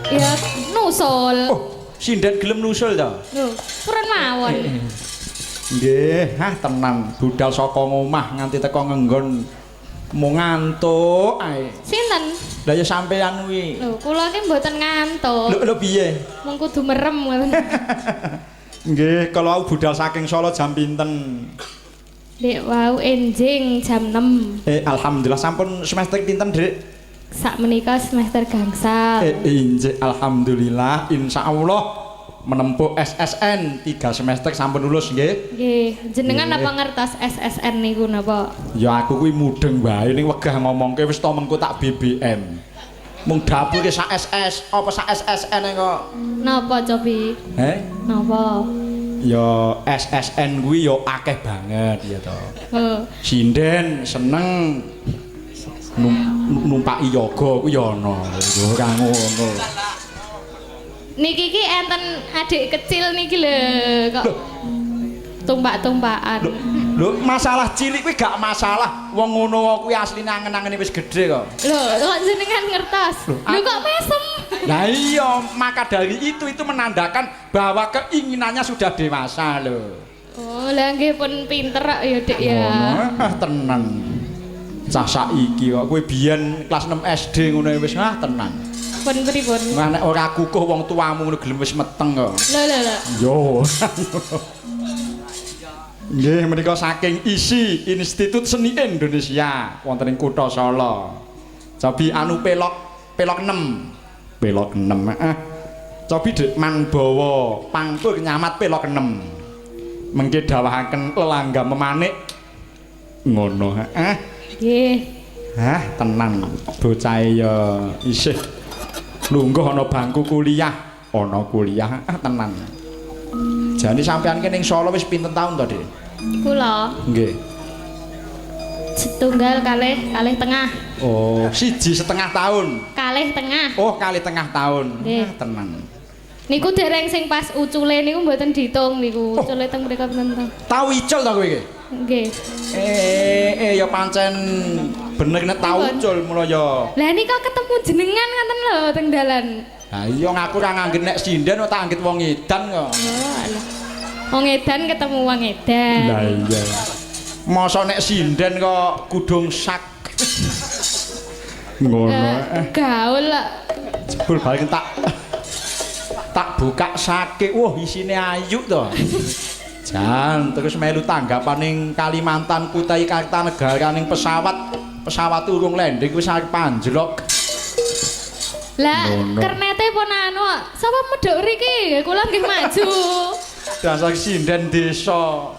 Ya nusul. Oh, sinden gelem nusul ta? Lho, purun mawon. Nggih, tenan budal saka omah nganti teko ngenggon mau ngantuk ae. Sinten? Lah ya sampean kuwi. Lho, kula ki mboten ngantuk. Lho piye? Mung kudu merem ngoten. Nggih, kalau aku budal saking Solo jam pinten? Dek wau enjing jam 6. Alhamdulillah sampun semester pinten, Dik? Sak menika semester gangsal. Injih alhamdulillah insyaallah menempuh SSN 3 semester sampun lulus nggih. Nggih, jenengan apa ngertos SSN niku napa? Ya aku kuwi mudeng wae ning wegah ngomongke wis to mengko tak BBM. Mung dapur ki sak SS apa sak SSN kok. Napa cobi? Napa? Ya SSN kuwi ya akeh banget ya to. Sinden seneng numpaki yoga kuwi ya ana. Ora ngono. Niki ki enten adik kecil niki lho kok tumpak-tumpakan. Lho masalah cilik kuwi gak masalah. Wong ngono kuwi asline angen-angene wis gedhe kok. Lho kok jenengan ngertos? Lho kok mesem? Nah iya, maka dari itu menandakan bahwa keinginannya sudah dewasa lho. Oh, lah nggih pun pinter kok ya, Dik ya. Tenan. Cah saiki kok kowe biyen kelas 6 SD ngono wis tenan. Pun pripun? Nek ora kukuh wong tuamu ngono gelem wis meteng kok. Lho. Yo. Nggih menika saking isi Institut Seni Indonesia wonten ing Kutha Solo. Cobi anu pelok 6. Pelok 6. Cobi Dik Manbawa pangtur nyamat pelok 6. Mengke dawahaken lelanggam memanik ngono. Nggih. Tenang bocah ya isih lungguh ana bangku kuliah, ana kuliah tenang. Jane sampean ki ning Solo wis pinten taun to, Dik? Kula. Nggih. Setunggal kalih tengah. Oh, 1,5 tahun. Kalih tengah. Oh, kalih tengah tahun. Tenang. Niku dereng sing pas ucule niku mboten diitung niku. Ucule teng mriko pinten to? Tau icul to kowe iki? Nggih. Ya pancen bener nek tau ucul mula ya. Lah nika ketemu jenengan ngoten lho teng dalan. Lah iya ngaku ora nganggen nek sinden tak anggit wong edan kok. Oh, alah. Wong edan ketemu wong edan. Lah iya. Masa nek sinden kok kudung sak. Ngono. Gaul kok. Jebul balik tak buka sake. Wah, isine ayu to. Jan terus melu tanggapaning Kalimantan Kutai Kartanegara ning pesawat urung landing wis arep panjlok. Lah kernete pun anu sapa medhok riki kula nggih maju. Dasar sinden desa.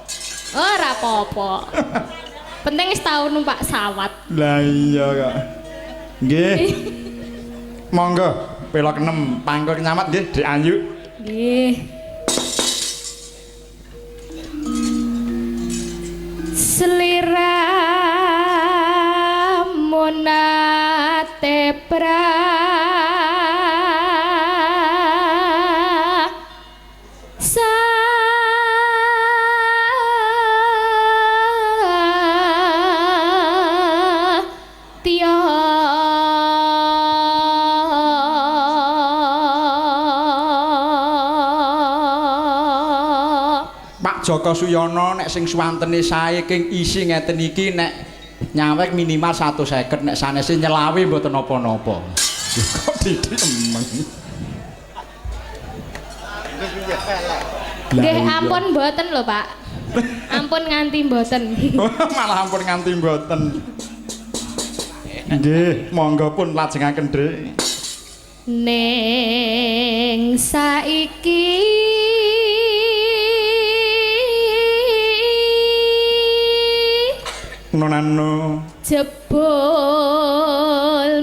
Ora apa-apa. Penting wis tau numpak sawat. Lah iya kok. Nggih. Monggo pelok 6 pangkur nyamat nggih Dik Ayu. Nggih. Sliramu nate Joko Suyono nek sing suwantene sae king isi ngeten iki nek nyawek minimal 150 nek sanese nyelawi mboten napa-napa. Kok didik emeng. Nggih ampun mboten lho, Pak. Ampun nganti mboten. Malah ampun nganti mboten. Nggih, monggo pun lajengaken, Drik. Ning saiki nonano jebul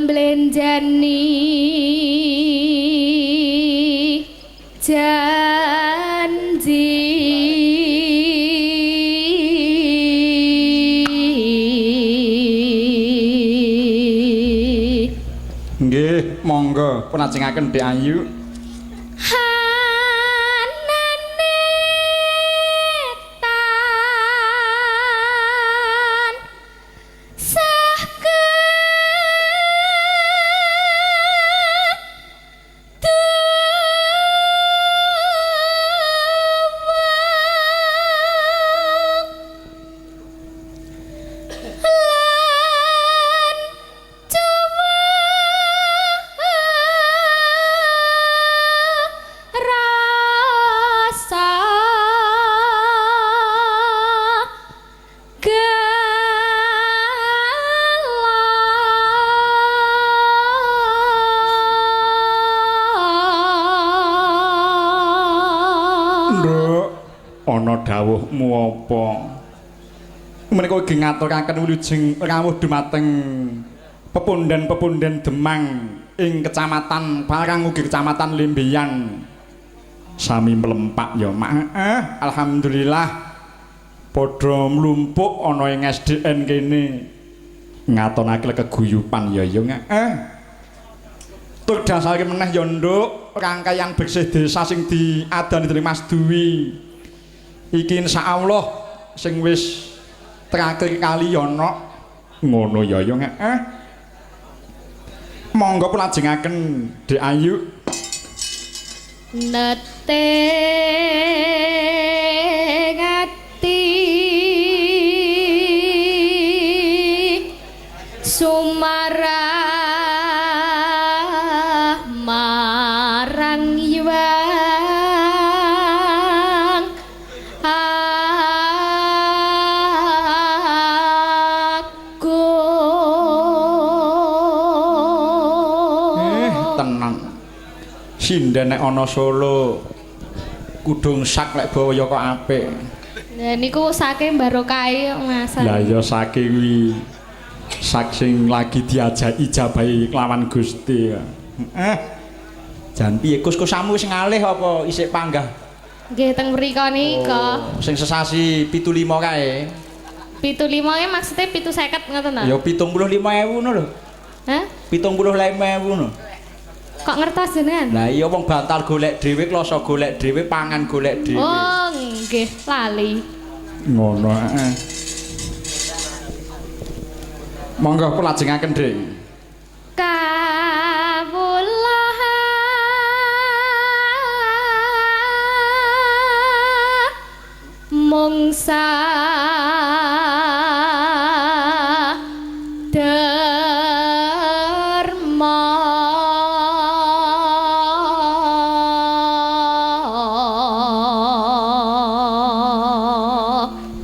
mblenjani janji nggih monggo pun ajengaken Dik Ayu. Duh ana dawuhmu apa menika ugi ngaturaken wilujeng rawuh dumateng pepundhen-pepundhen Demang ing Kecamatan Parang ugi Kecamatan Lembeyan sami mlempak ya Mak. Alhamdulillah padha mlumpuk ana ing SDN kene ngatonake keguyupan ya tur dasare meneh ya nduk rangkaian bersih desa sing diadani dening Mas Dwi iki insyaallah sing wis terakhir kali ya ana ngono ya monggo pelajengaken Dek Ayu nete ngati sumarah marang yuang aku tenang sinden nek ana Solo kudung sak lek bawaya kok apik. Lah niku sake barokahe Mas. Lah ya sake kuwi sak sing lagi diajak ijabahi kelawan Gusti. Jan piye kus-kusamu wis ngalih apa isih panggah? Nggih teng mriko nika. Sing sesasi 75 kae. 75 e maksude 750 ngoten ta? Ya 75.000 ngono lho. Hah? 75.000 ngono. Kok ngertos jenengan? Lah iya wong bantal golek dhewe, kloso golek dhewe, pangan golek dhewe. Oh, nggih, lali. Ngono Monggo pelajengaken, Dek. Kawula mungsa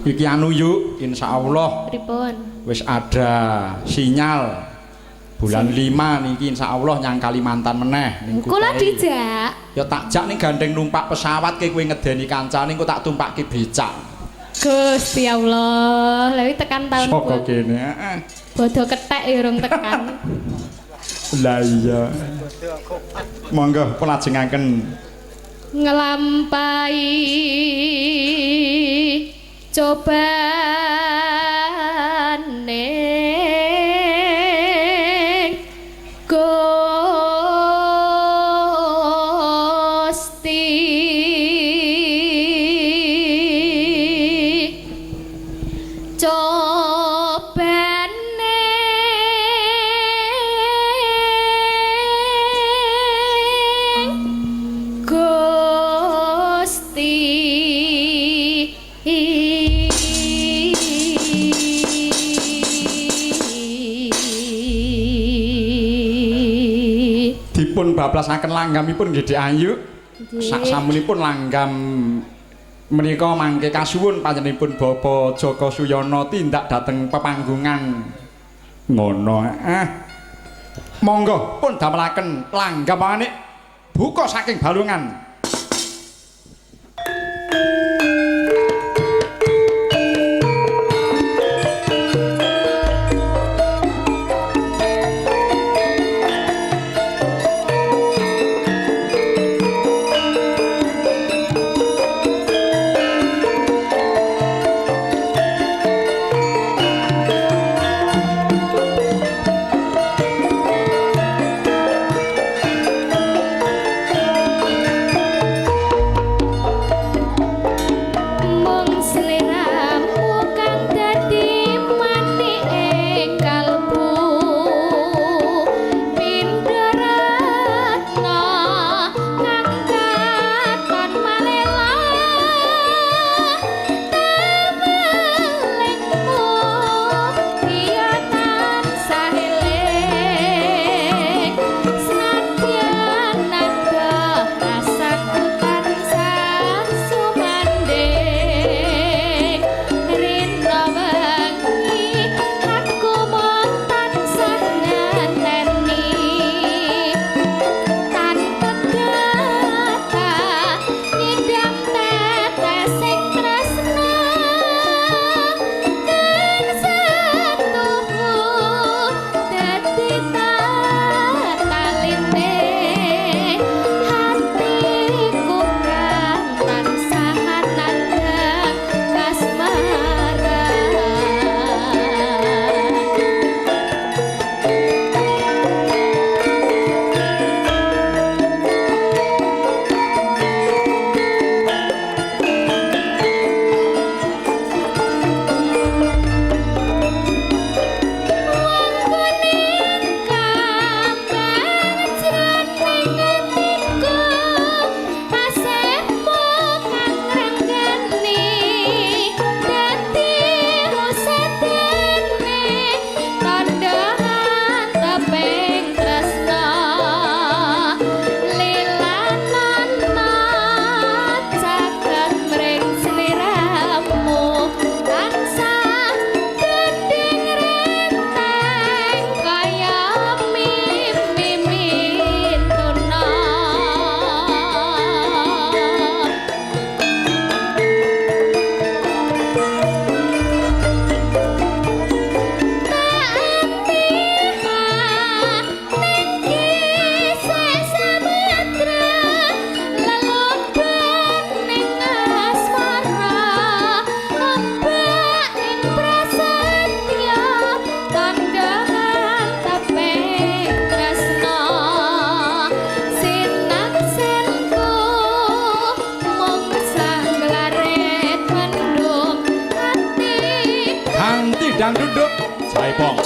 iki anu yuk insyaallah pripun wis ada sinyal bulan 5 niki insyaallah nyang Kalimantan meneh ning kula dijak ya tak jak ning gandeng numpak pesawat kowe ngedeni kancane engko tak tumpake becak Gusti Allah lha tekan tahun saka kene bodo kethek ya urung tekan lah iya monggo pelajengaken ngelampahi cobane Gusti cobane dipun bablasaken langgamipun nggih Dik Ayu. Sak samunipun langgam menika mangke kasuwun panjenenganipun Bapak Joko Suyono tindak dhateng pepanggungan. Ngono. Monggo pun damelaken langgam manik buka saking balungan. Kang Duduk Jaipong.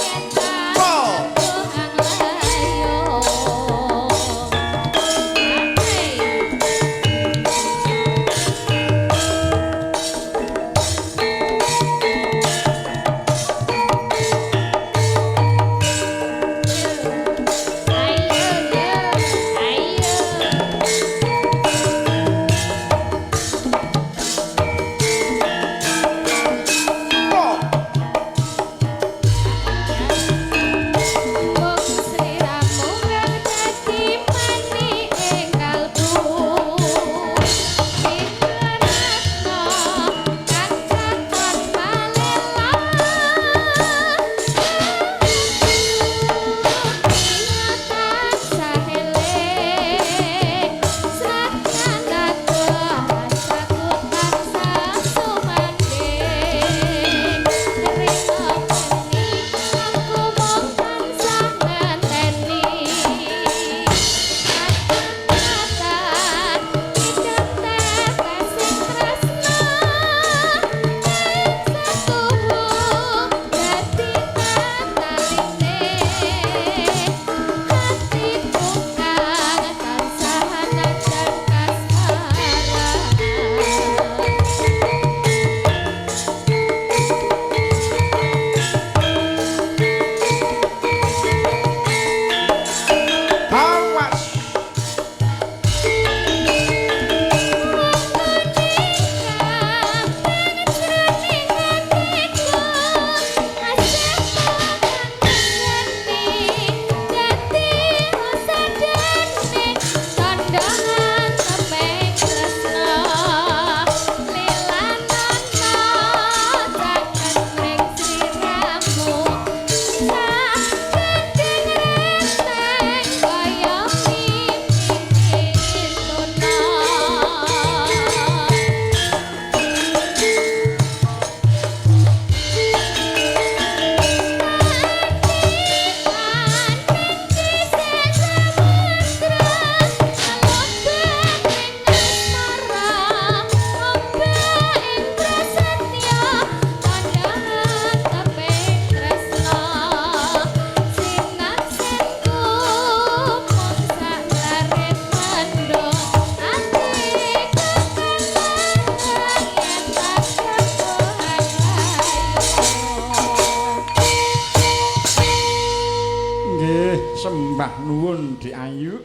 Sembah nuwun Dik Ayu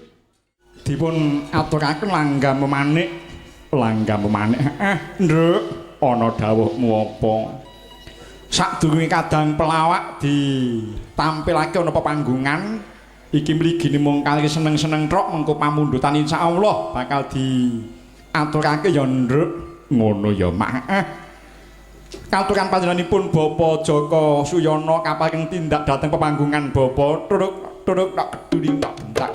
dipun aturaken langgam pemanik Nduk ana dawuhmu apa sadurunge kadang pelawak ditampilake ana pepanggungan iki mligine mung kali seneng-seneng tok mengko pamundutan insyaallah bakal diaturake ya Nduk ngono ya Mak Katuran panjenenganipun Bapak Joko Suyono kaparing tindak dhateng pepanggungan Bapak turuk tak keduding tak bentak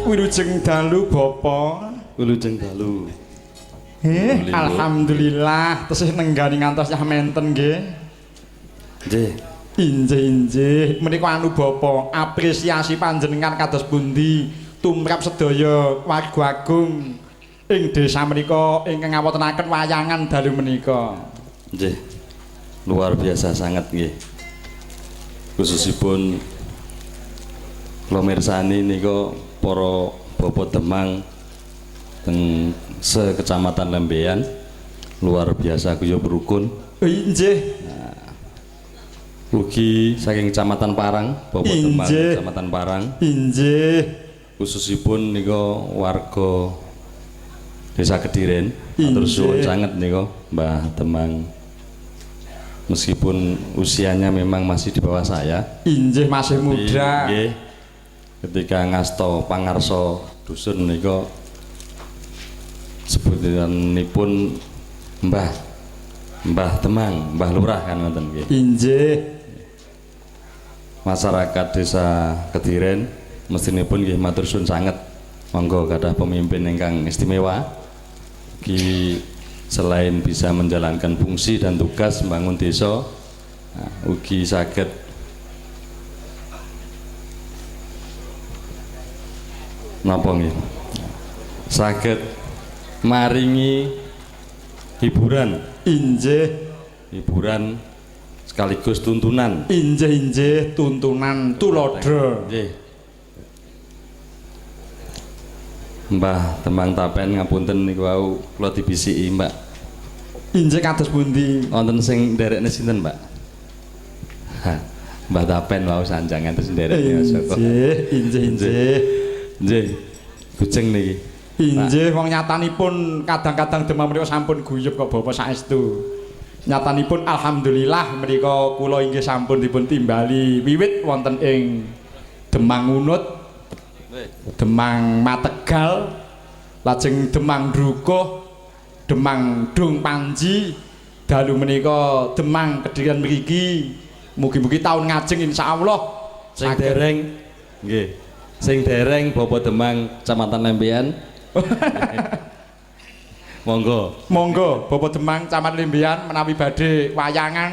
Wilujeng dalu Bapak. Wilujeng dalu. Alhamdulillah tesih nenggani ngantos yah menten nggih. Nggih. Injih. Menika anu Bapak, apresiasi panjenengan kados pundi tumrap sedaya warga agung ing desa menika ingkang ngawontenaken wayangan dalu menika. Nggih. Luar biasa sangat nggih. Khususipun kula mirsani nika para Bapak Demang teng sekecamatan Lembean luar biasa guyub rukun. Injih. Ugi saking Kecamatan Parang, Bapak Demang Kecamatan Parang. Injih. Khususipun nika warga Desa Kediren. Matur suwun sanget nika Mbah Demang. Meskipun usianya memang masih di bawah saya. Injih masih muda. Nggih. Ketika ngasta pangarsa dusun nika sebutanipun Mbah Mbah Temang, Mbah Lurah kan ngoten nggih. Injih. Masyarakat Desa Kediren mestinipun nggih matur suwun sanget. Monggo kathah pemimpin ingkang istimewa. Ki selain bisa menjalankan fungsi dan tugas membangun desa, ugi saged napa nggih? Saged maringi hiburan. Injih. Hiburan sekaligus tuntunan. Injih tuntunan tulodo. Nggih. Mbah Temang Tapen ngapunten niku wau kula dibisiki, Mbak. Injih kados pundi? Wonten sing nderekne sinten, Mbak? Hah, Mbah Tapen wau sanjangan terus nderekne saka. Injih. Nggih. Bujeng niki. Injih wong nyatanipun kadang-kadang demam menika sampun guyub kok Bapak saestu. Nyatanipun alhamdulillah menika kula inggih sampun dipun timbali wiwit wonten ing Demang Unut, Demang Mategal, lajeng Demang Drukuh, Demang Dung Panji, dalu menika Demang Kediren mriki. Mugi-mugi taun ngajeng insyaallah Sing dereng nggih. Sing dereng Bapak Demang Kecamatan Lembean. Monggo Bapak Demang Camat Limbian menawi badhe wayangan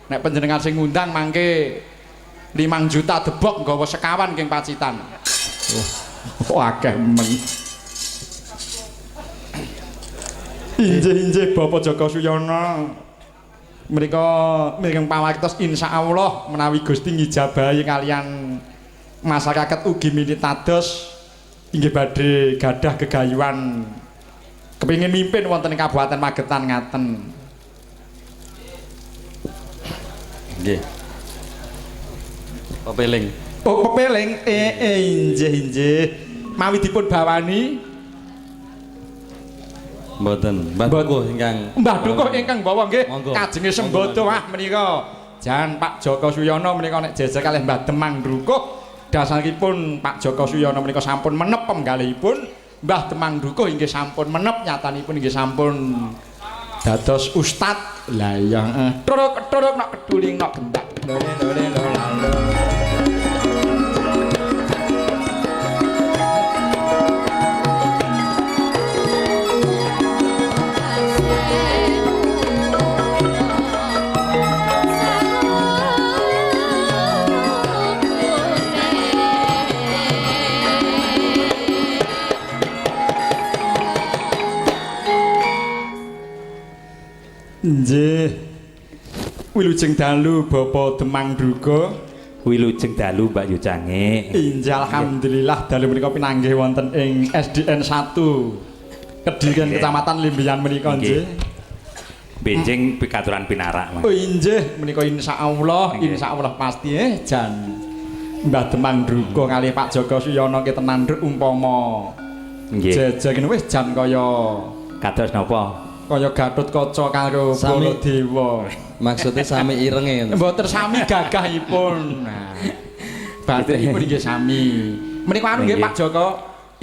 nek panjenengan sing ngundang mangke 5 juta debok nggawa sekawan king Pacitan. Akeh men. Injih Bapak Joko Suyono. Menika mireng pawartos insyaallah menawi Gusti ngijabahi kalian masyarakat ugi minitados inggih badhe gadah gegayuhan kepingin mimpin wonten ing Kabupaten Magetan ngaten. Nggih. Pepeling. Oh, pepeling. Injih. Mawi dipun bawani Mboten. Mbah Dukuh ingkang Mbah Dukuh ingkang bawa nggih kajenge sembodo menika. Jan Pak Joko Suyono menika nek jejer kalih Mbah Demang Drukuh. Dasaripun Pak Joko Suyono menika sampun menep penggalihipun. Mbah Demang Drukuh inggih sampun menep, nyatanipun inggih sampun dados ustad. Lah ya truk nok keduling nok gendak. Lole lolalo. Nggih. Wilujeng dalu Bapak Demang Drukuh. Wilujeng dalu Mbak Yucange. Injih alhamdulillah dalu menika pinanggih wonten ing SDN 1 Kediren Kecamatan Limbian menika nggih. Benjing pikaturan pinarak, Mas. Oh injih menika insyaallah pasti jan Mbah Demang Drukuh kalih Pak Joko Suyono ki tenan umpama Nggih. jejer ngene wis jan kaya Kados napa? kaya Gatotkaca karo Baladewa. Maksudnya sami irenge. Mboten sami gagahipun. Nah. Bathikipun nggih sami. Menika anu nggih Pak Joko,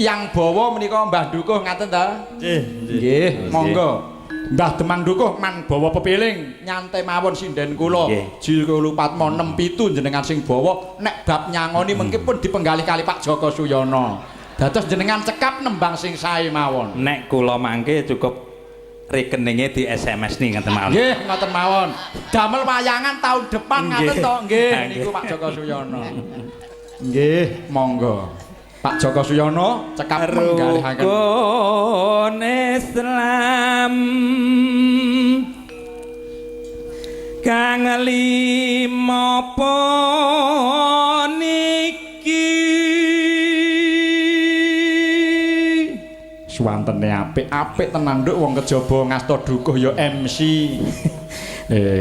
yang bawa menika Mbah Dukuh ngaten ta? Nggih, monggo. Mbah Demang Dukuh man bawa pepiling nyantai mawon sinden kula. Jilulu Patmo 67 jenengan sing bawa nek bab nyangoni mengki pun dipenggalih kali Pak Joko Suyono. Dados jenengan cekap nembang sing sae mawon. Nek kula mangke cukup rekeningnya di SMS nih ngoten mawon. Nggih, ngoten mawon. Damel wayangan tahun depan ngaten to nggih niku Pak Joko Suyono. Nggih, monggo. Pak Joko Suyono cekap menggalihaken rukun Islam kang lima niki suwantene apik-apik tenan nduk wong kejaba ngasta dukuh ya MC.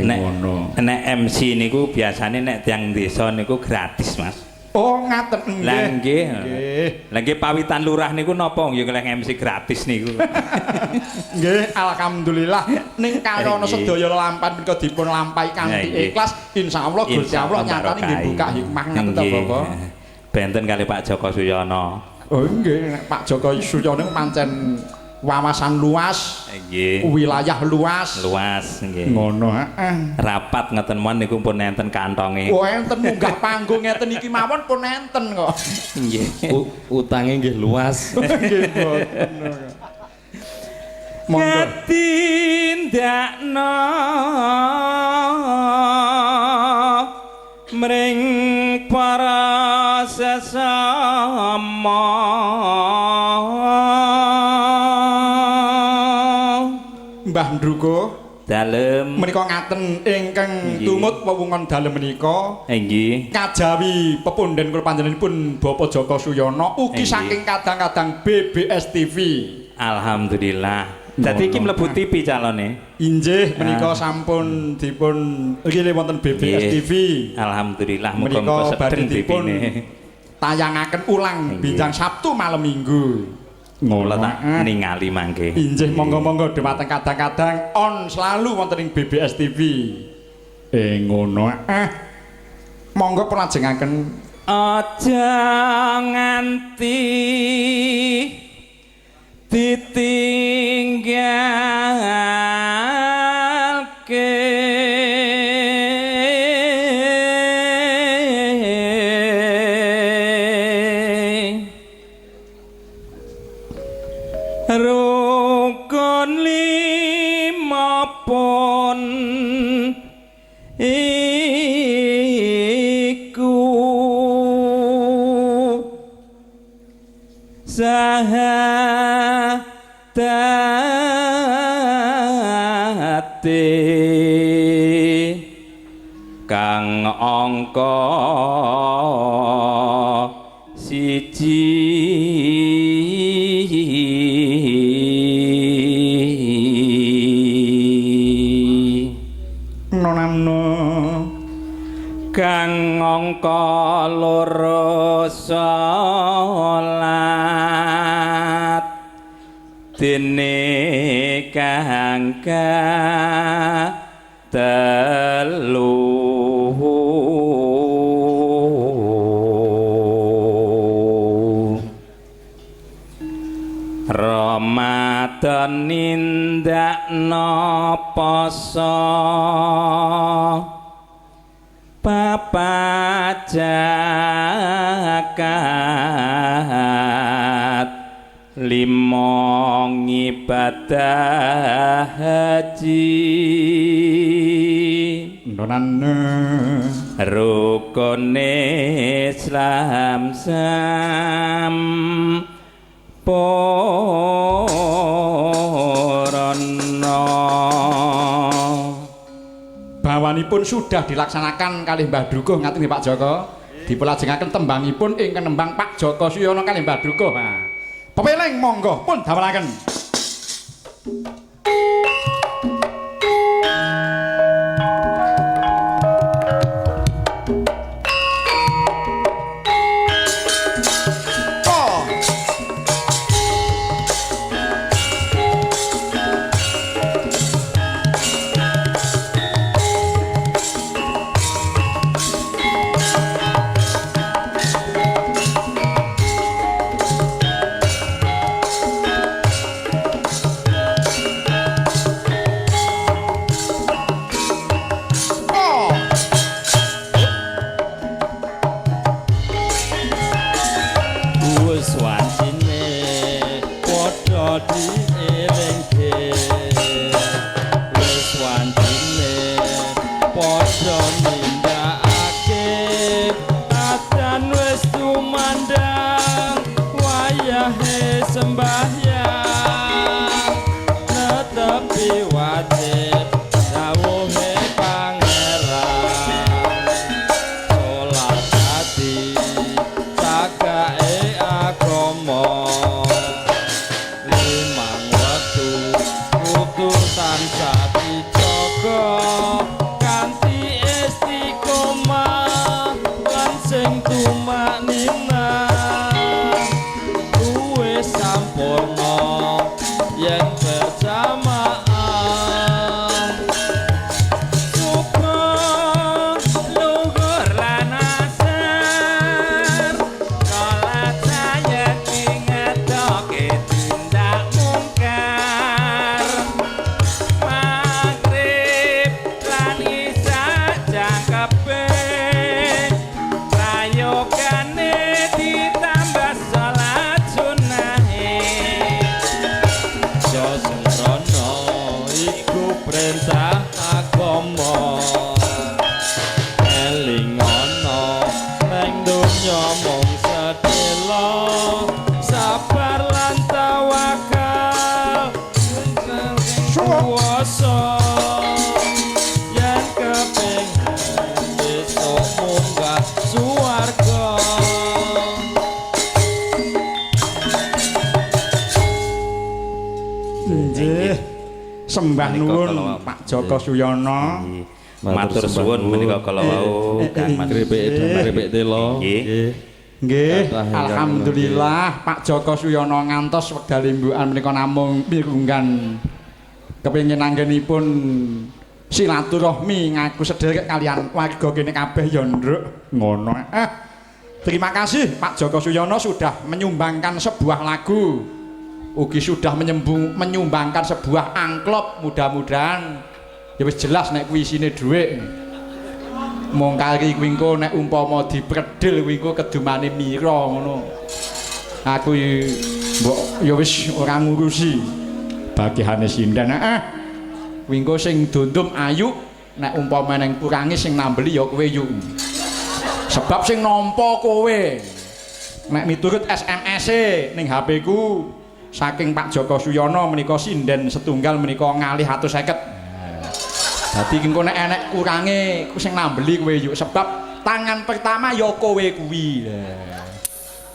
Ngono. Nek MC niku biasane nek tiyang desa niku gratis, Mas. Oh, ngaten nggih. Lah nggih pawitan lurah niku napa ya keleh MC gratis niku. Nggih, alhamdulillah ning karono sedaya lampahan menika dipun lampahi kanthi ikhlas, insyaallah Gusti Allah nyatane nggih buka hikmah ngaten ta Bapak. Benten kali Pak Joko Suyono. Oh nggih, Pak Joko Suyono pancen wawasan luas, Nggih. wilayah luas. Luas nggih. Ngono heeh. Rapat ngoten mon niku pun enten kantonge. Oh enten munggah panggung ngeten iki mawon pun enten kok. Nggih. Utange nggih luas. Nggih boten. Monggo. Tindakno mring para sesama Mbah Ndruko dalem menika ngaten ingkang tumut wewungan dalem menika nggih kajawi pepundhen kula panjenenganipun Bapak Joko Suyono ugi saking kadang-kadang BBS TV. alhamdulillah. Dadi iki mlebu TV calone. Injih menika sampun dipun nggih wonten BBS Nggih. TV. Alhamdulillah Menika muga-muga badhe sedeng dipun TV-ne. tayangaken ulang bincang Sabtu malam Minggu. Mula tak Heeh. ningali mangke. Injih monggo-monggo dhumateng kadang-kadang on selalu wonten ing BBS TV. Ngono monggo pelajengaken Aja nganti ditinggalke rukun lima pun iku sahadate kang angka siji nonamno kang angka loro salat dene kang telu Ramadan nindakno poso papajakat limo ngibadah haji nonane rukun Islam sampurna bawanipun sudah dilaksanakan kalih Mbah Drukuh ngaten nggih Pak Joko. Dipelajengaken tembangipun ingkang nembang Pak Joko Suyono kalih Mbah Drukuh. Pepeleng monggo pun damelaken. Wis wancine padha dielingke. Wis wancine padha nindakake. Atan wis tumandang wayahe sembahyang. Netepi wajib dawuhe pangeran. Salat ati sakae agama limang wektu kudu tansah dijaga kanthi istiqomah lan sing tumaknina luwih sampurna Sembah Menika nuwun kalau- Pak Joko Suyono. Nggih. Matur suwun menika kala wau Kang Mas. Kripik telo. Nggih. Nggih, Kathah ingkang alhamdulillah Pak Joko Suyono ngantos wekdal imbukan menika namung mirunggan kepengin anggenipun silaturahmi ngaku sederek kalian warga kene kabeh ya nduk ngono. Terima kasih Pak Joko Suyono sudah menyumbangkan sebuah lagu. Ugi sudah menyumbangkan sebuah angklop, mudah-mudahan ya wis jelas nek kuwi isine dhuwit. Mong kari kuwi engko nek umpama dipredhil kuwi engko kedumane mira ngono. Aku mbok ya wis ora ngurusi bagihane sinden. Kuwi engko sing dondom ayu nek umpama neng kurangi sing nambeli ya kowe yuk. Sebab sing nampa kowe. Nek miturut SMS-e ning HP ku saking Pak Joko Suyono menika sinden setunggal menika ngalih 150. Dadi engko nek enek kurange ku sing nambeli kowe yuk sebab tangan pertama ya kowe kuwi.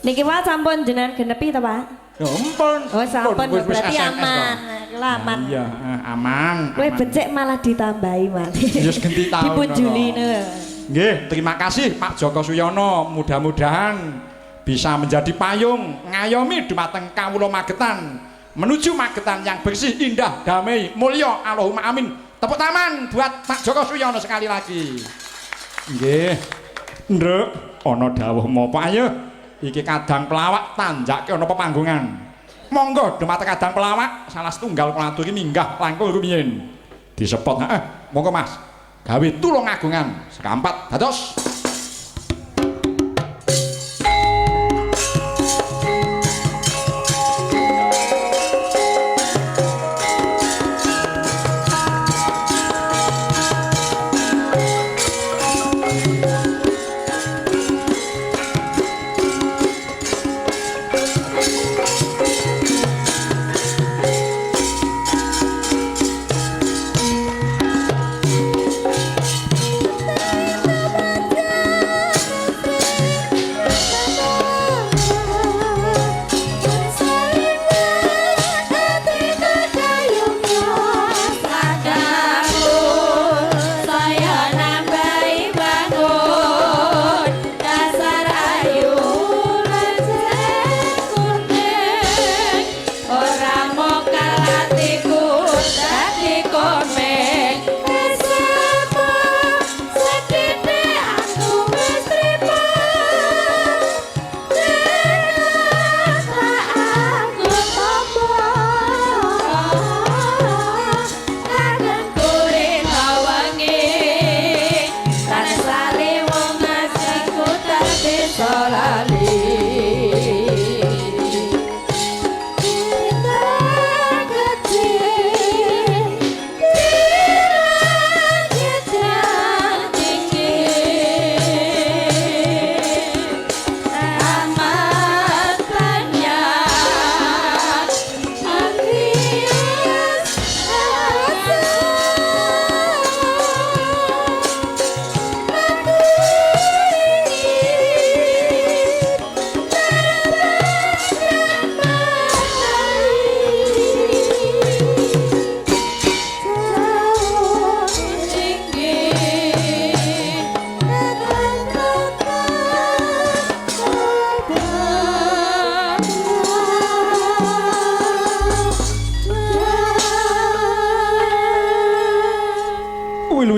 Niki Pak sampun jenengan genepi ta Pak? Ya ampun. Oh sampun Wis berarti SMS aman. kok. Aman. Iya, aman. Kowe becik malah ditambahi Mas. Wis ganti taun. Dipunjuli Nggih, terima kasih Pak Joko Suyono. Mudah-mudahan bisa menjadi payung ngayomi dumateng kawula Magetan menuju Magetan yang bersih, indah, damai, mulya. Allahumma amin. Tepuk tangan buat Pak Joko Suyono sekali lagi. Nggih. Nduk, ana dawuh menapa ayo? Iki kadang pelawak tanjake ana pepanggongan. Monggo dumateng kadang pelawak salah setunggal kula aturi minggah langkung rumiyin. Disepot, monggo Mas. Gawe tulung agungan sekampat dados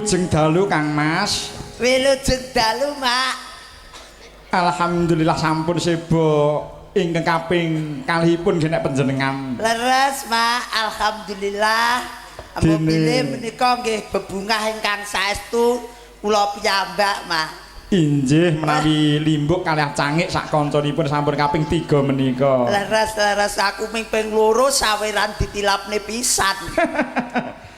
wilujeng dalu Kang Mas. Wilujeng dalu, Mak. Alhamdulillah sampun sebo ingkang kaping kalihipun genek panjenengan. Leres, Mak. Alhamdulillah. Mopile menika nggih bebungah ingkang saestu kula piyambak, Mak. Injih menawi limbuk kalih cangik sak kancanipun sampun kaping 3 menika. Leres aku ming ping 2 saweran ditilapne pisan.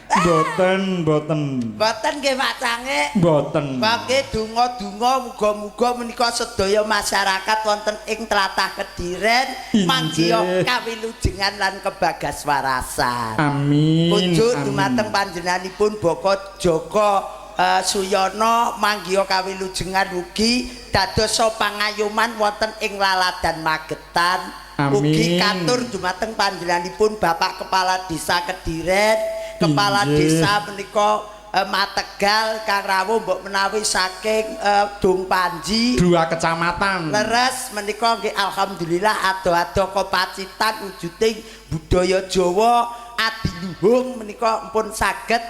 Mboten. Mboten nggih Mak Cangik. Mboten. Mangke donga-donga muga-muga menika sedaya masyarakat wonten ing tlatah Kediren manggiya kawilujengan lan kebagaswarasan. Amin. Kunjuk dumateng panjenenganipun Boko Joko Suyono manggiya kawilujengan ugi dados pangayuman wonten ing laladan Magetan. Amin. Ugi katur dumateng panjenenganipun Bapak Kepala Desa Kediren kepala Inggih. desa menika Mategal Kang Rawuh mbok menawi saking Dung Panji. 2 kecamatan. Leres menika nggih alhamdulillah ado-ado kepacitan wujuding budaya Jawa adiluhung menika pun saged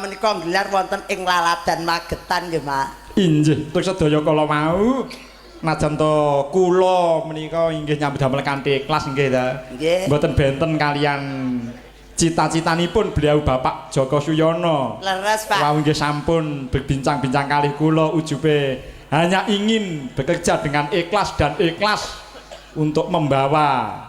menika nggelar wonten ing Laladan Magetan nggih, Mas. Inggih, tuk sedaya kala mau. Najan to kula menika inggih nyambut damel kanthi ikhlas nggih ta. Nggih. Mboten benten kalian cita-citanipun beliau Bapak Joko Suyono. Leres, Pak. Wau nggih sampun berbincang-bincang kalih kula ujube hanya ingin bekerja dengan ikhlas dan ikhlas untuk membawa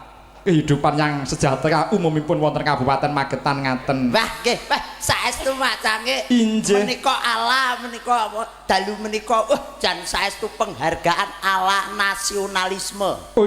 kehidupan yang sejahtera umumipun wonten Kabupaten Magetan ngaten. Wah, nggih, wah, saestu macange. Inggih. Menika ala menika dalu menika jan saestu penghargaan ala nasionalisme. Oh,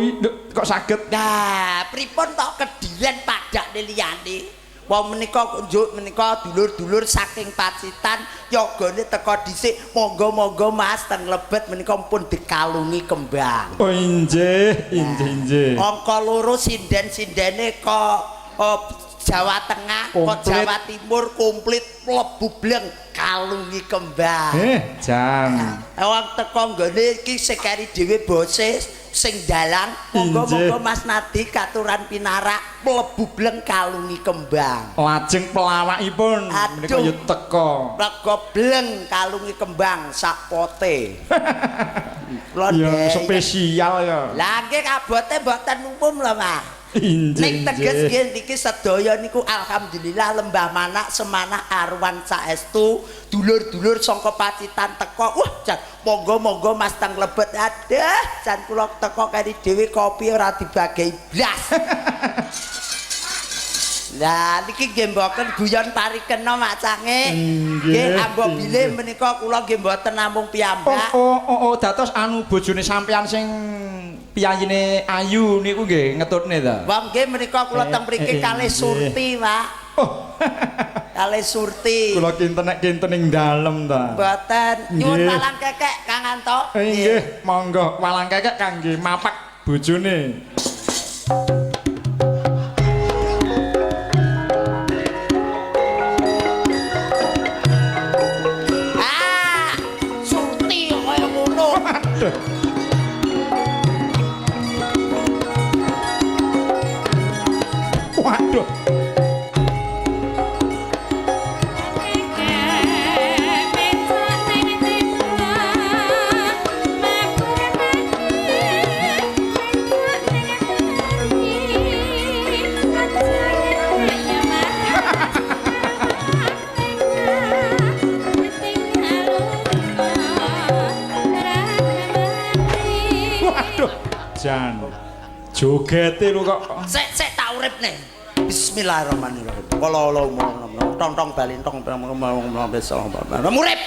kok saged? Nah, pripun tok Kediren padak liyane. Wong menika njuk menika dulur-dulur saking Pacitan yogane teka dhisik monggo-monggo Mas teng Lebet menika pun dikalungi kembang. Oh, inggih, inggih. Angka loro sinden-sindene kok Jawa Tengah, kok Komplit. Jawa Timur komplit mlebu bleng kalungi kembang. Jan. Wong teka nggone iki sekari dhewe bose sing dalang monggo-monggo Mas Nadi katuran pinarak mlebu bleng kalungi kembang. Lajeng pelawakipun menika Aduh. yo teka. Rego bleng kalungi kembang sak pote. Kula Ya ndek. spesial ya. Lah nggih kabote mboten umum lho, Mas. Inggih. Ning teges nggih niki sedaya niku alhamdulillah Lembah Manak Semanah Arwan saestu dulur-dulur saka Pacitan teka. Wah, jan monggo-monggo Mas teng Lebet. Aduh, jan kula teka kari dhewe kopi ora dibagi blas. Lah niki nggih mboten guyon parikena macange. Nggih ambok bilih menika kula nggih mboten namung piyambak. Oh, dados anu bojone sampean sing piyayine ayu niku nggih ngetutne ta. Wong nggih menika kula teng mriki kalih Surti, Pak. Oh, Kalih Surti. kula kinten ing dalem ta. Mboten nyuwun Nggih. walang kekek Kang Anto. Nggih, monggo walang kekek kangge mapak bojone. Ah, Surti kaya ngono. Waduh. Waduh. Jan. Jogete lu kok. Sik tak uripne. Bismillahirrahmanirrahim. Kala tong-tong balintong urip.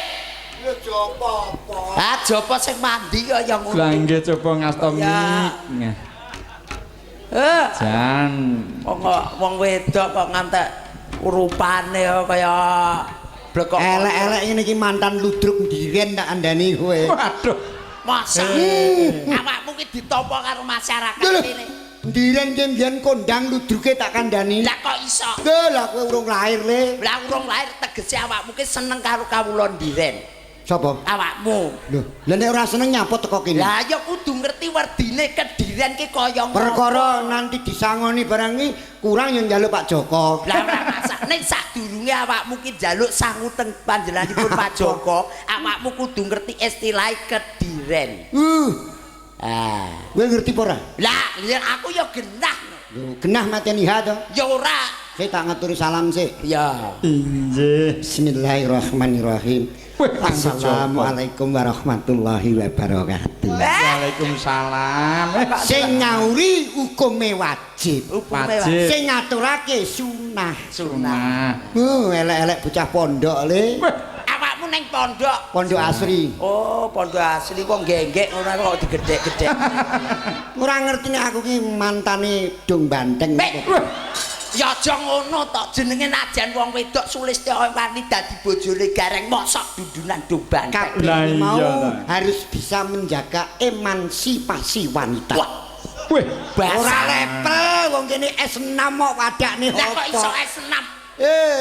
Ya jopo apa? Ah, jopo sing mandi kaya ngono. Lah nggih coba ngasta Ya. mik. Eh, Jan. wong wedok kok ngantek urupane kaya blekok. Elek-elek ini ki mantan ludruk ndiren tak andani kowe. Waduh. Masa awakmu ki ditampa karo masyarakat Lho, ini. ndiren ki mbiyen kondang ludruke tak kandhani. Lah kok iso? Lah kowe urung lahir le. Lah urung lahir tegese awakmu ki seneng karo kawula ndiren. Sapa? Awakmu. Lho, lha nek ora seneng nyapa teko kene. Lah ya kudu ngerti werdine Kediren ki kaya ngono. Perkara nanti disangoni barang iki kurang yang njaluk Pak Joko. Lah ora masak ning sadurunge awakmu ki njaluk sangu teng panjenenganipun Pak Joko, awakmu kudu ngerti istilah Kediren. Ah. Kowe ngerti apa ora? Lah, yen aku ya genah. Lho, genah mateni ha to. Ya ora. Saya tak ngaturi salam sik. Ya. Inggih. Bismillahirrahmanirrahim. Wih, Assalamualaikum warahmatullahi wabarakatuh. Waalaikumsalam. Sing nyauri hukume wajib. Hukume Wajib. Sing ngaturake sunah. sunah. Elek-elek bocah pondok le. Awakmu ning pondok. Pondok asri. Oh, pondok asli kok genggek ngono kok digedhek-gedhek. Ora ngerti nek aku ki mantane Dong Banteng. Ya aja ngono tok jenenge najan wong wedok Sulistya wani dadi bojone Gareng mosok dudunan Dong Banteng. Lah Kabeh iya mau ta. harus bisa menjaga emansipasi wanita. Wah, Wih, Ora bahasa lepel wong kene S6 kok wadakne lah kok iso apa? S6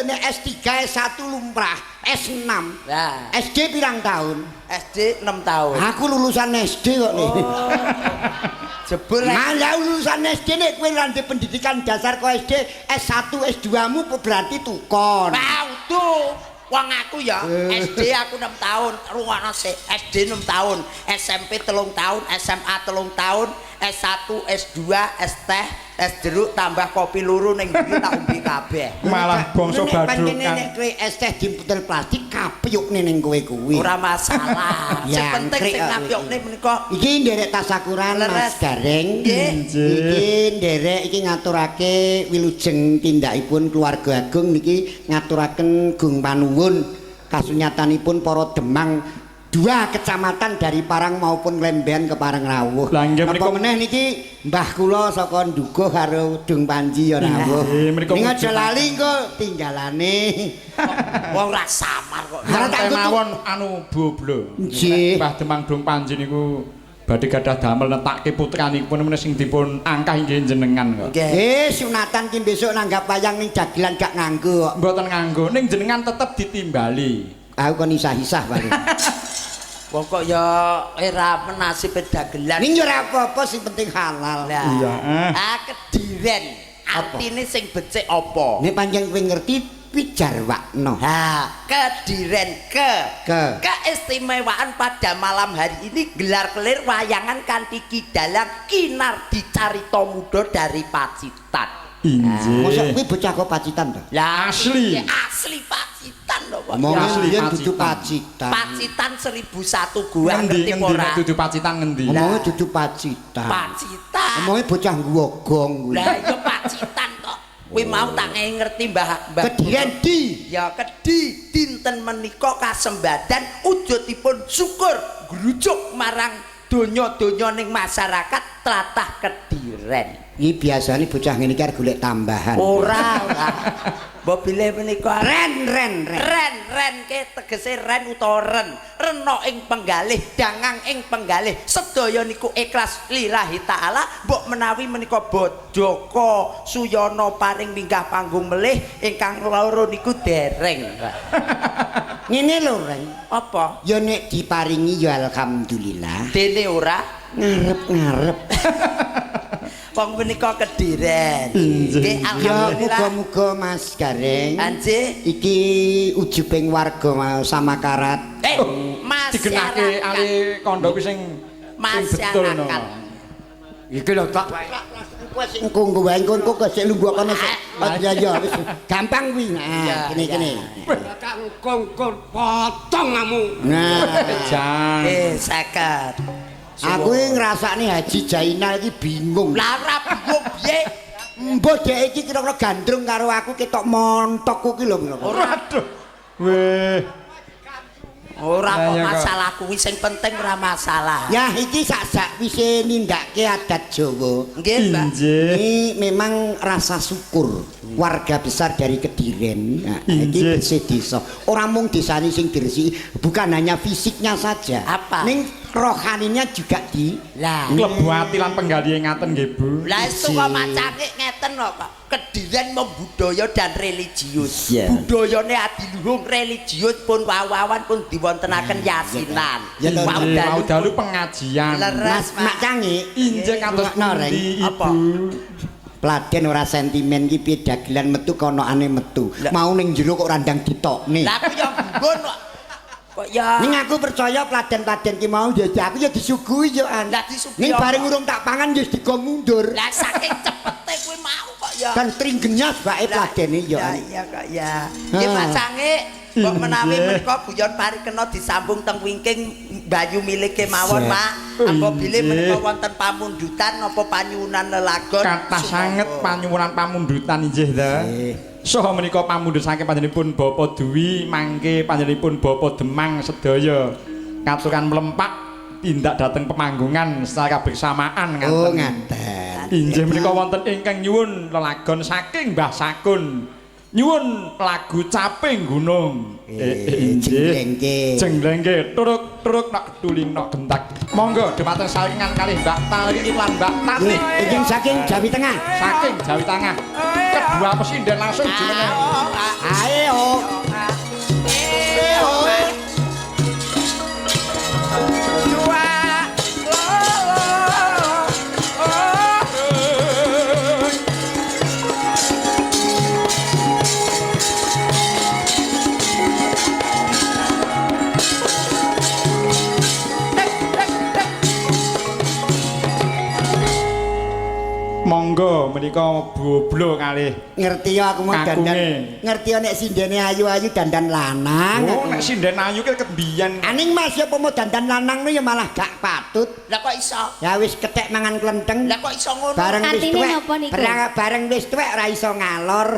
Nek S3 S1 lumrah, S6. Nah, SD pirang tahun? SD 6 tahun. Aku lulusan SD kok nih. Jebul Lah lulusan SD nek kowe lanjut pendidikan dasar kok SD, S1 S2-mu berarti tukon. Wow, tuh. Wong aku ya, SD aku 6 tahun, rungokno sik. SD 6 tahun, SMP 3 tahun, SMA 3 tahun, S1, S2, S teh, es jeruk tambah kopi luru ning mburi tak umbi kabeh. Malah bangsa Nek pancene badhukan. nek kowe es teh dimputel plastik kapyukne ning kowe kuwi. Ora masalah. Sing Ya, penting ngkrik sing kok ngapyokne menika Iki nderek tasakuran Leres. Mas Gareng. Nggih. Iki nderek iki ngaturake wilujeng tindakipun keluarga agung niki ngaturaken gung panuwun kasunyatanipun para Demang dua kecamatan dari Parang maupun Lembean ke Parang Rawuh. Lah, nggih, Apa menika- meneh niki mbah kula saka Ndukuh karo Dung Panji ya rawuh. Nggih, menika Ning wujud- aja lali engko tinggalane. wong ra samar kok. Harap tak Santai kutu- mawon anu boblo. Nggih. Mbah Demang Dong Panji niku badhe gadah damel netakke putranipun menawi sing dipun angkah inggih jenengan kok. Nggih. Sunatan ki besok nanggap wayang ning dagelan gak nganggo kok. Mboten nganggo ning jenengan tetep ditimbali. Aku kon isah-isah paling. Wong kok ya era menasib dagelan. Ning yo ora apa-apa sing penting halal. Lah. Iya. Kediren. Artine sing becik apa? Nek panjang kowe ngerti pijarwakno. Ha, Kediren Ke. keistimewaan pada malam hari ini gelar kelir wayangan kanthi kidalang kinar dicarita muda dari Pacitan. Injih. Mosok kuwi bocah kok Pacitan to? Lah Asli. ya, asli Pacitan lho kok. Omong Ya. asli yen Pacitan. dudu Pacitan. Pacitan 1001 gua Ngendi ngerti ngendi ora? nek dudu Pacitan ngendi? Omongnya dudu Pacitan. Pacitan. Omongnya bocah gogong kuwi. Lah ya Pacitan kok. Kuwi mau tak ngerti Mbah. Kediren di. Ya Kedi dinten menika kasembadan wujudipun syukur grujuk marang donya-donya ning masyarakat tlatah Kediren. Iki biasane bocah ngene iki arep golek tambahan. Ora. Mbok bilih menika Ren. ren ke tegese ren utawa ren rena ing penggalih dangang ing penggalih sedaya niku ikhlas lillahi taala mbok menawi menika Bojoko Suyono paring minggah panggung melih ingkang loro niku dereng. Ngene lho, Ren. Apa Ya nek diparingi ya alhamdulillah. dene ora Ngarep-ngarep. wong menika Kediren nggih Ya alhamdulillah muga-muga Mas Gareng anjir iki ujubing warga Samakarat. Digenake masyarakat ali kondo kuwi sing betul no. masyarakat Iki lho tak sing kunggu wae engko kesik lungguh kono sik. Ya ya wis gampang kuwi. Nah, kene. Kongkon potong kamu. Nah, Jan. saged aku iki ngrasakne Haji Jainal iki bingung. lah ora bingung piye Mbok dhek iki kira-kira gandrung karo aku ketok montokku ki lho. Waduh. Weh. ora kok Ya, kok. masalah kuwi sing penting ora masalah Ya iki sak wise nindakke adat Jawa. nggih Mbak Injih. Ini memang rasa syukur warga besar dari Kediren. Nah, Injih. ini bersih desa. Orang mung desane sing diresiki bukan hanya fisiknya saja. Apa? Ning rohaninya juga di. lah Klebu ati lan penggali ngaten nggih Bu. lah itu kok macake ngeten lho kok Kediren membudaya dan religius Iya. budayane adiluhung religius pun wawawan pun diwontenaken yasinan Ya, toh, Wau Nggih, dalu mau dalu pengajian. leres Mak Cangi, Injih kados Rungokno, Reng. pundi Apa? Ibu? Pladen ora sentimen ki piye dagelan metu konokane metu. Mau ning jero kok randang ditokne. lah aku ya nggon kok ya Ning aku percaya pladen-pladen ki mau ya aku ya disuguhi yo an. Lah disuguhi Ning apa? bareng urung tak pangan ya digo mundur. lah saking cepete kuwi mau kok ya Kan tringgenyas bae Lah, pladene yo ya an. iya kok ya nggih Pak Cange kok menawi menika guyon parikena disambung teng wingking bayu milike mawon Siap. Mak apabila menika wonten pamundutan napa panyuwunan lelagon Kathah sanget panyuwunan pamundutan injih ta. Saha menika pamundhut saking panjenenganipun Bapak Dwi mangke panjenenganipun Bapak Demang sedaya katuran mlempak tindak dhateng pemanggungan secara bersamaan Oh ngaten. ngaten. Injih menika wonten ingkang nyuwun lelagon saking Mbah Sakun. Nyuwun lagu Caping Gunung. jenglengke. Jenglengke turuk-turuk nak tuling nak gentak. Monggo dhumateng saringan kalih Mbak Tali lan Mbak Tati. Iki saking Jawi Tengah. Saking Jawi Tengah. Dua pesinden langsung jenenge. Ayo. Monggo menika boblo kalih. Ngerti ya aku mau dandan. Ngerti ya nek sindene ayu-ayu dandan lanang. Oh, nek sinden ayu ki kebiyen. Aning Mas ya mau dandan lanang ya malah gak patut. Lah kok iso? Ya wis ketek mangan klenteng. Lah kok iso ngono? Bareng wis Artine tuwek. napa niku? Bareng wis tuwek ora iso ngalor.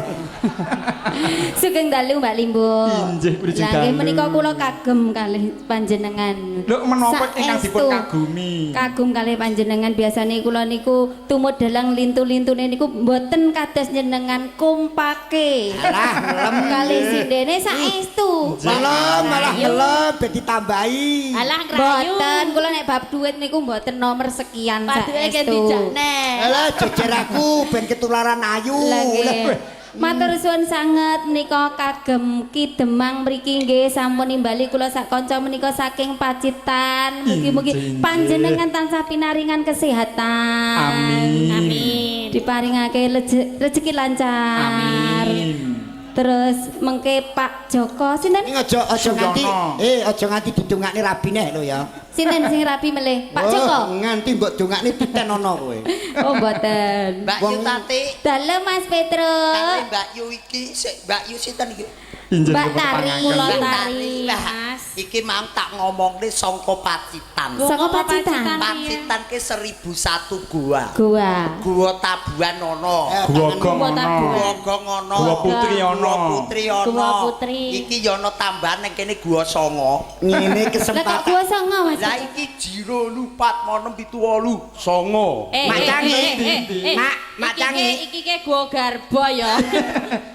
Sugeng dalu Mbak Limbo. Injih, Wilujeng Lah nggih dalu. menika kula kagem kalih panjenengan. Lho menapa ingkang Saestu. dipun kagumi? Kagum kalih panjenengan biasane kula niku tumut dalang lintu-lintune niku mboten kados jenengan kumpake. Alah, lem Kalih sindene saestu. Belum malah belum ben ditambahi. Alah ngrayu. Mboten kula nek bab duit niku mboten nomor sekian Paduke saestu. dijakne. Alah jejer aku ben ketularan ayu. Lah nggih. Matur suwun sanget menika kagem Ki Demang mriki nggih sampun nimbali kula sak kanca menika saking Pacitan. Mugi-mugi panjenengan tansah pinaringan kesehatan. Amin. Amin. Diparingake rezeki lancar. Amin. Terus mengke Pak Joko sinten? Ini aja nganti Suyono. aja nganti didongakne rabine lho ya. Sinten sing rapi melih? Pak Joko. Nganti mbok dongakne titen ana kowe. Oh mboten. Mbak Yu Tati. Dalem Mas Petro. Kali Mbak Yu iki sik Mbak Yu sinten iki? Injih Mbak kula Tari, pangaken. kula Mbak Tari, Lah, Mas. iki mang tak ngomongne saka Pacitan. Saka Pacitan. Pacitan ke 1001 gua. Gua. Gua Tabuan ono. Gua gong Gua ana. Tabuan. Gua gong ono. Gua Putri Gua ana. Putri ono. Gua Putri. Iki yo ono tambahan ning kene gua Songo. Ngene Lah kok kesempatan. gua songo Mas? Lah iki Jiro 4 Songo. Macangi. Mak Iki Cangi. ke- Iki ke gua garba ya.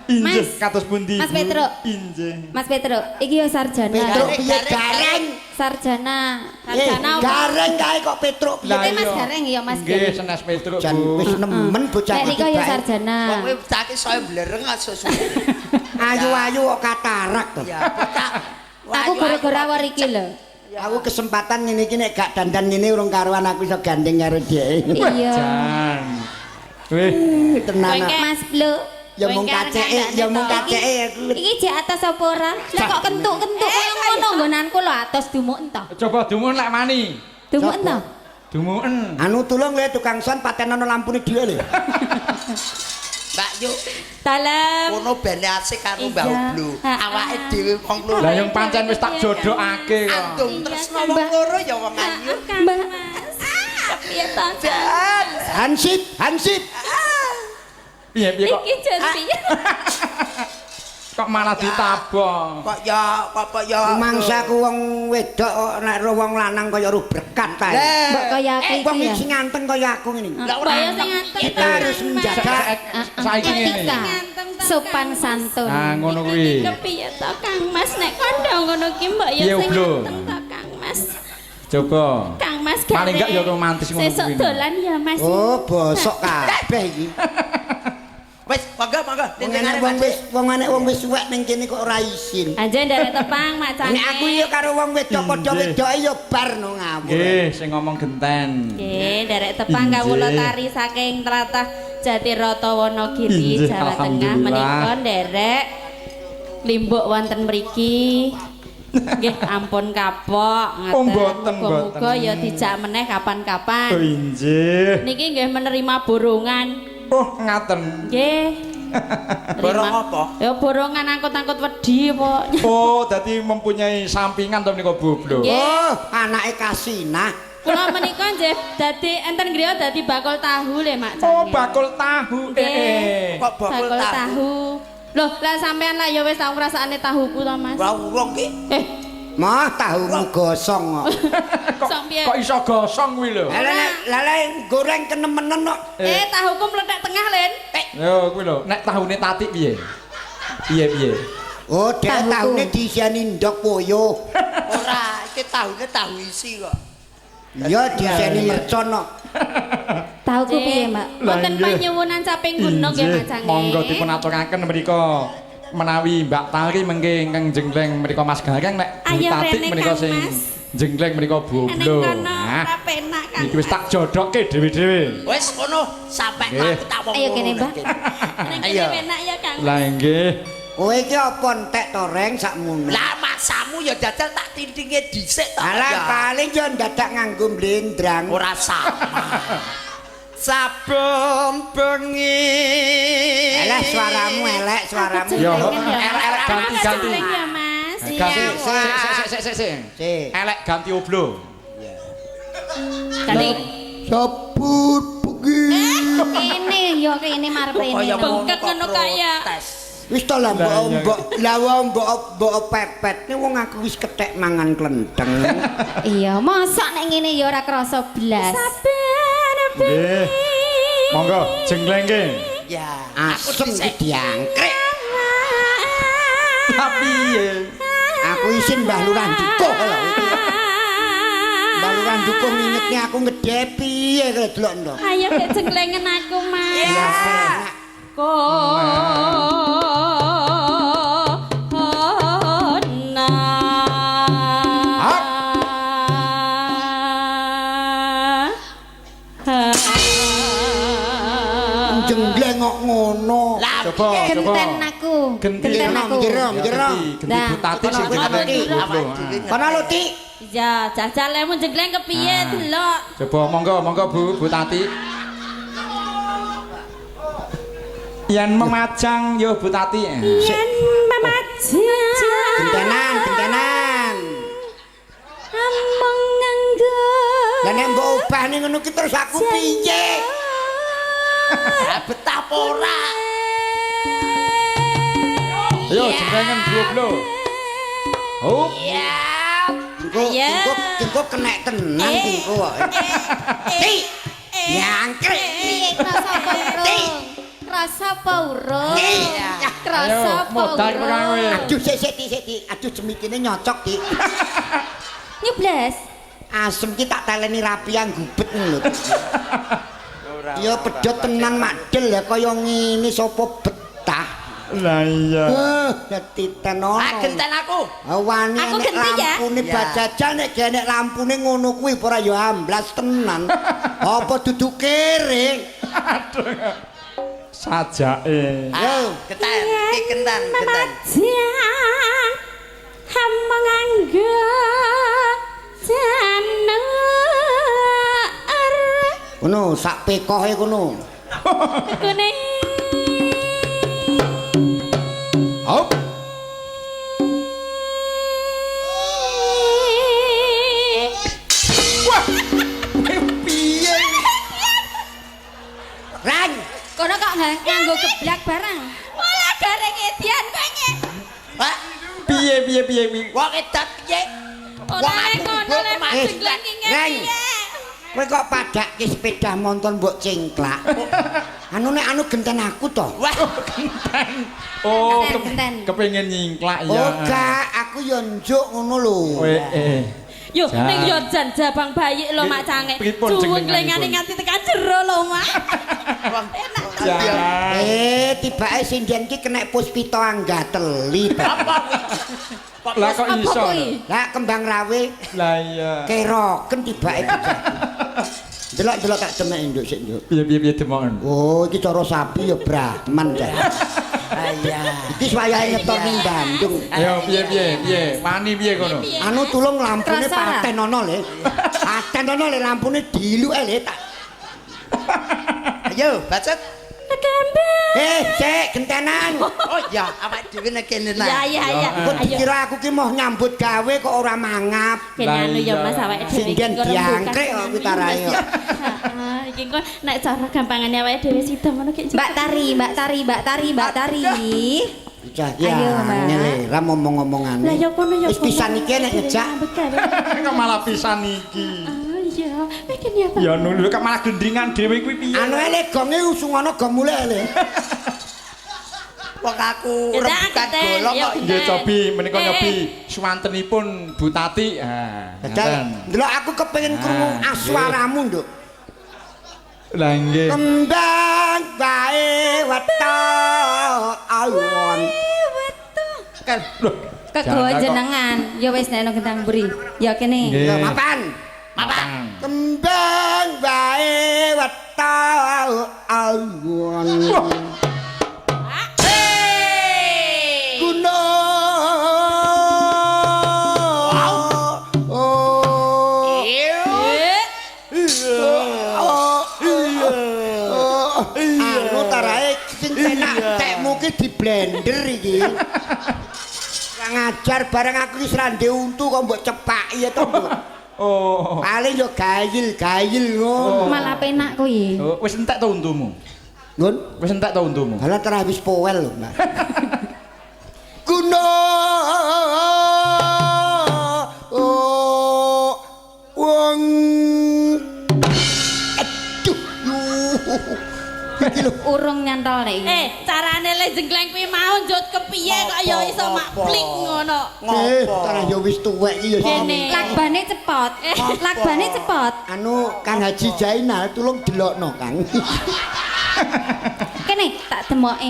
Injih Mas. kados pundi? Mas Bu? Petro. Injih. Mas Petro, iki yo sarjana. Petruk piye gareng? Sarjana. Sarjana apa? Gareng kae kok Petruk piye? Lah Mas iya. gareng ya Mas Nggih, gareng. senes Petruk, Jan Bu. wis nemen bocah Nek iki. nika yo bae. sarjana. Wong kowe cake saya blereng aja suwe. Ayu-ayu kok katarak to. Ya, bocah. Aku gara-gara war iki lho. Aku kesempatan ngene iki nek gak dandan ngene urung karuan aku iso gandeng karo dhek. Iya. Jan. Wih, Tenan. Kowe Mas Bluk. Ya mung kaceke, ya mung kaceke aku. Iki jek atas apa ora? Nek kok kentuk-kentuk kaya ngono nggonanku lho atas dumuk ento. coba dumun lek mani. Dumuk ento. Dumuken. Anu tulung le tukang son patenono lampune dhewe lho. Mbak Yu, Dalem. kono bene asik karo Iya. Mbak Ublu. Ha-ha. Awake dhewe wong loro. Lah yang pancen wis tak jodhokake kok. Andung tresno wong loro ya wong ayu. Mbak. Piye ta? Hansip. Piye kok Iki jan piye? kok malah ditabong. Kok ya Mangsaku wong wedok kok nek ro wong lanang kaya ro berkat kae. Mbok kaya iki Wong ya. sing nganteng kaya aku ngene. Lah ora Mbaya sing nganteng. Kita harus menjaga Saiki ngene. Etika. Sopan santun. Nah, ngono kuwi. Kepiye ta Kang Mas nek kandha ngono ki mbak ya Iya, sing Blo. nganteng ta Kang Mas. Coba. Kang Mas Paling enggak ya romantis ngono Sesuk kuwi. dolan ya Mas. Oh, bosok kabeh iki. wis monggo. Wong enek wong wis suwek ning kene kok ora isin. Aja ndarek tepang Mak Cantik. Nek aku ya karo wong wedok padha wedoke ya bar no ngawur. Nggih, sing ngomong genten. Nggih, nderek tepang Injih. kawula tari saking tlatah Jatirata Wonogiri, Injih, Jawa Tengah alhamdulillah. menika nderek limbuk wonten mriki. Nggih, ampun kapok ngaten. Oh, mboten, Muga-muga mboten. ya dijak meneh kapan-kapan. Oh, injih. Niki nggih menerima borongan. Oh, ngaten. Nggih. Borong apa? Ya borongan angkut-angkut wedi apa. Oh, dadi mempunyai sampingan to menika Boblo. Nggih. Oh, anake Kasinah. Kula menika nggih dadi enten griya dadi bakul tahu le Mak Oh, Cantik. bakul tahu. Nggih. Kok bakul tahu? Loh, lah sampean lah ya wis tau ngrasakne tahuku to, Mas. Ora urung ki. Mah tahumu gosong kok. Sok piye? Kok iso gosong kuwi lho. Lele goreng kenemenen kok. Tahuku meledak tengah, Len. Yo kuwi lho, nek tahune Tati piye? Piye? Oh, dek tahune diseni ndok poyo. Ora, iki tahune tahu isi kok. Iya diseni mercon kok. Tahu ku piye, Mbak? Wonten Lah, nggih. panyuwunan saping gunung nggih Inggih, Mas Cange. monggo dipun aturaken menika menawi Mbak Tari mengke ingkang jengleng menika Mas Gareng nek Bu Ayo Tatik rene, menika Kang sing Mas. jengleng menika Eneng Boblo. kono Nah, ora penak Kang. iki wis tak jodokke dhewe-dhewe. Wis ngono sampe Nggih. aku tak wong. Ayo kene, Mbak. Ning Ayo. kene penak ya Kang. Lah nggih. Kowe iki apa entek to reng sakmono? Lah masamu ya jajal tak tintinge dhisik to. Alah Ya. paling yo dadak nganggo blendrang. Ora sama. Saben bengi. Alah suaramu elek suaramu. Yo, Elek ganti-ganti. ya Mas. Ganti. Iya. Sik. Elek ganti oblo. Ganti. Sabut bengi. Kene yo kene marep rene. Kaya Bengkek ngono kaya. Wis to lah Lah, iya. mbok pepet wong aku wis kethek mangan klenteng. Iya, mosok nek ngene ya ora krasa blas. Nggih. Monggo jengleng nggih. Ya, Asem iki diangkrek. Tapi Aku isin Mbah Lurah Dukuh lho. Mbah Lurah Dukuh ngingetne aku ngedhe piye kaya delok ndok. Ayo gek jenglengen aku Mas. Ya. Jenggleng kok ngono. lah Coba, coba. Genten aku. Genti. Genten aku. Jerom. Genti Nah, Bu Tatik sing kono jengleng iki. oblo. Kono lho Ti. Iya, jajal lemu jenggleng kepiye delok. Coba monggo Bu Tati. Yen memajang yo Bu Tati. Yen memajang Gentenan. among nganggo. Lah nek mbok obah ning ngono ki terus aku piye? lah betapa ora. Ayo jenglengen oblo. Oh, Engko kena tenan engko kok. Ti. Nyangkrek. Krasa apa urung? Krasa apa urung? Iya. Krasa ayo apa modal perang kowe. urung? Aduh sik Ti. Aduh jemikine nyocok Ti. Nyoblas. Asem ki tak taleni rapian gubet lho. Ya pedhot tenan madel ya kaya ngene sapa betah. Lah iya. Dadi tenono. Ah genten aku. Wani Aku nek genti ya? lampune Ya. bajajal nek genek lampune ngono kuwi ora ya amblas tenan. Apa dudu kering? Sajake. Ah, genten, iki genten. Memajang among nganggo jeneng. Ngono sak pekohe kono. Kene Hop. Rang. Kono kok nganggo geblak barang. malah gareng edian kene. Hah? Piye. Wong edan piye? Ora ngono le Mas Eh, jenggleng iki Reng. piye? Kowe kok padakke sepeda motor mbok cengklak. Anu nek anu genten aku to. Wah, Oh, Genten. kepengin nyingklak ya. Oh gak, aku yo njuk ngono lho. Yo Jan. ning yo jan jabang bayi lho Mak Cange. Pripun Cuwung jenenganipun? lengane nganti tekan jero lho Mak. Jangan. Tibake sinden ki kena puspita anggateli. Lah kok Apa iso? kuwi? Lah kembang rawe Lah iya. keroken tibake bocah. Delok-delok tak demek nduk sik nduk. Piye demongen. Oh, iki cara sapi ya Brahman ta. iya. Iki wayahe nyetor ning Bandung. Ayo piye. Wani piye kono? Anu tulung lampune Kerasa ora? patenono le. Patenono le lampune diluke le tak. Ayo, bacot. Cek gentenan. Oh iya, awak dhewe nek kene Ya ya ya. Kok Ayo. dikira aku ki mau nyambut gawe kok ora mangap. Kene anu ya Mas awake dhewe. Sinden diangkrek kok kuwi tarae kok. Heeh, iki kok nek cara gampangane awake dhewe sida ngono ki. Mbak Tari. Bocah ki Ayo, Mbak. ngene ra ngomong-ngomongane. Lah ya kono ya. Wis pisan iki nek ngejak. Kok malah pisan iki. Iya, iki ya Pak. Ya nulu kok malah gendringan dhewe kuwi piye? Anu ele gonge usungana gom mulai le. Wong aku Ya, rebukan genten, golok ya. kok. Nggih cobi menika Eh. nyobi suwantenipun Bu Tati. Ah, Dadal ngaten. ndelok aku kepengin krungu Ah, aswaramu nduk. Lah nggih. Kembang bae weta awan. Kan lho. Kegawa jenengan, ya wis nek gendang buri. Ya kene. Nggih. Ya mapan. Kembang bae weta awan. Di blender iki. Kurang ajar bareng aku wis rande untu kok mbok cepaki ya to. Oh. Paling yo gayil ngono. Malah penak kuwi. Oh, wis entek to untumu? Ngun, Wis entek to untumu? halah terus wis powel lho, Mbak. Kuno wong aduh iki lho Urung nyantol nek iki. Carane le jengkleng kuwi mau njut kepiye kok ya iso mak plik ngono. terus yo wis tuwek iki yo Kene. Lagbane cepot. Lagbane cepot. anu Kang Haji Jainal tulung delokno Kang. Kene tak demoke.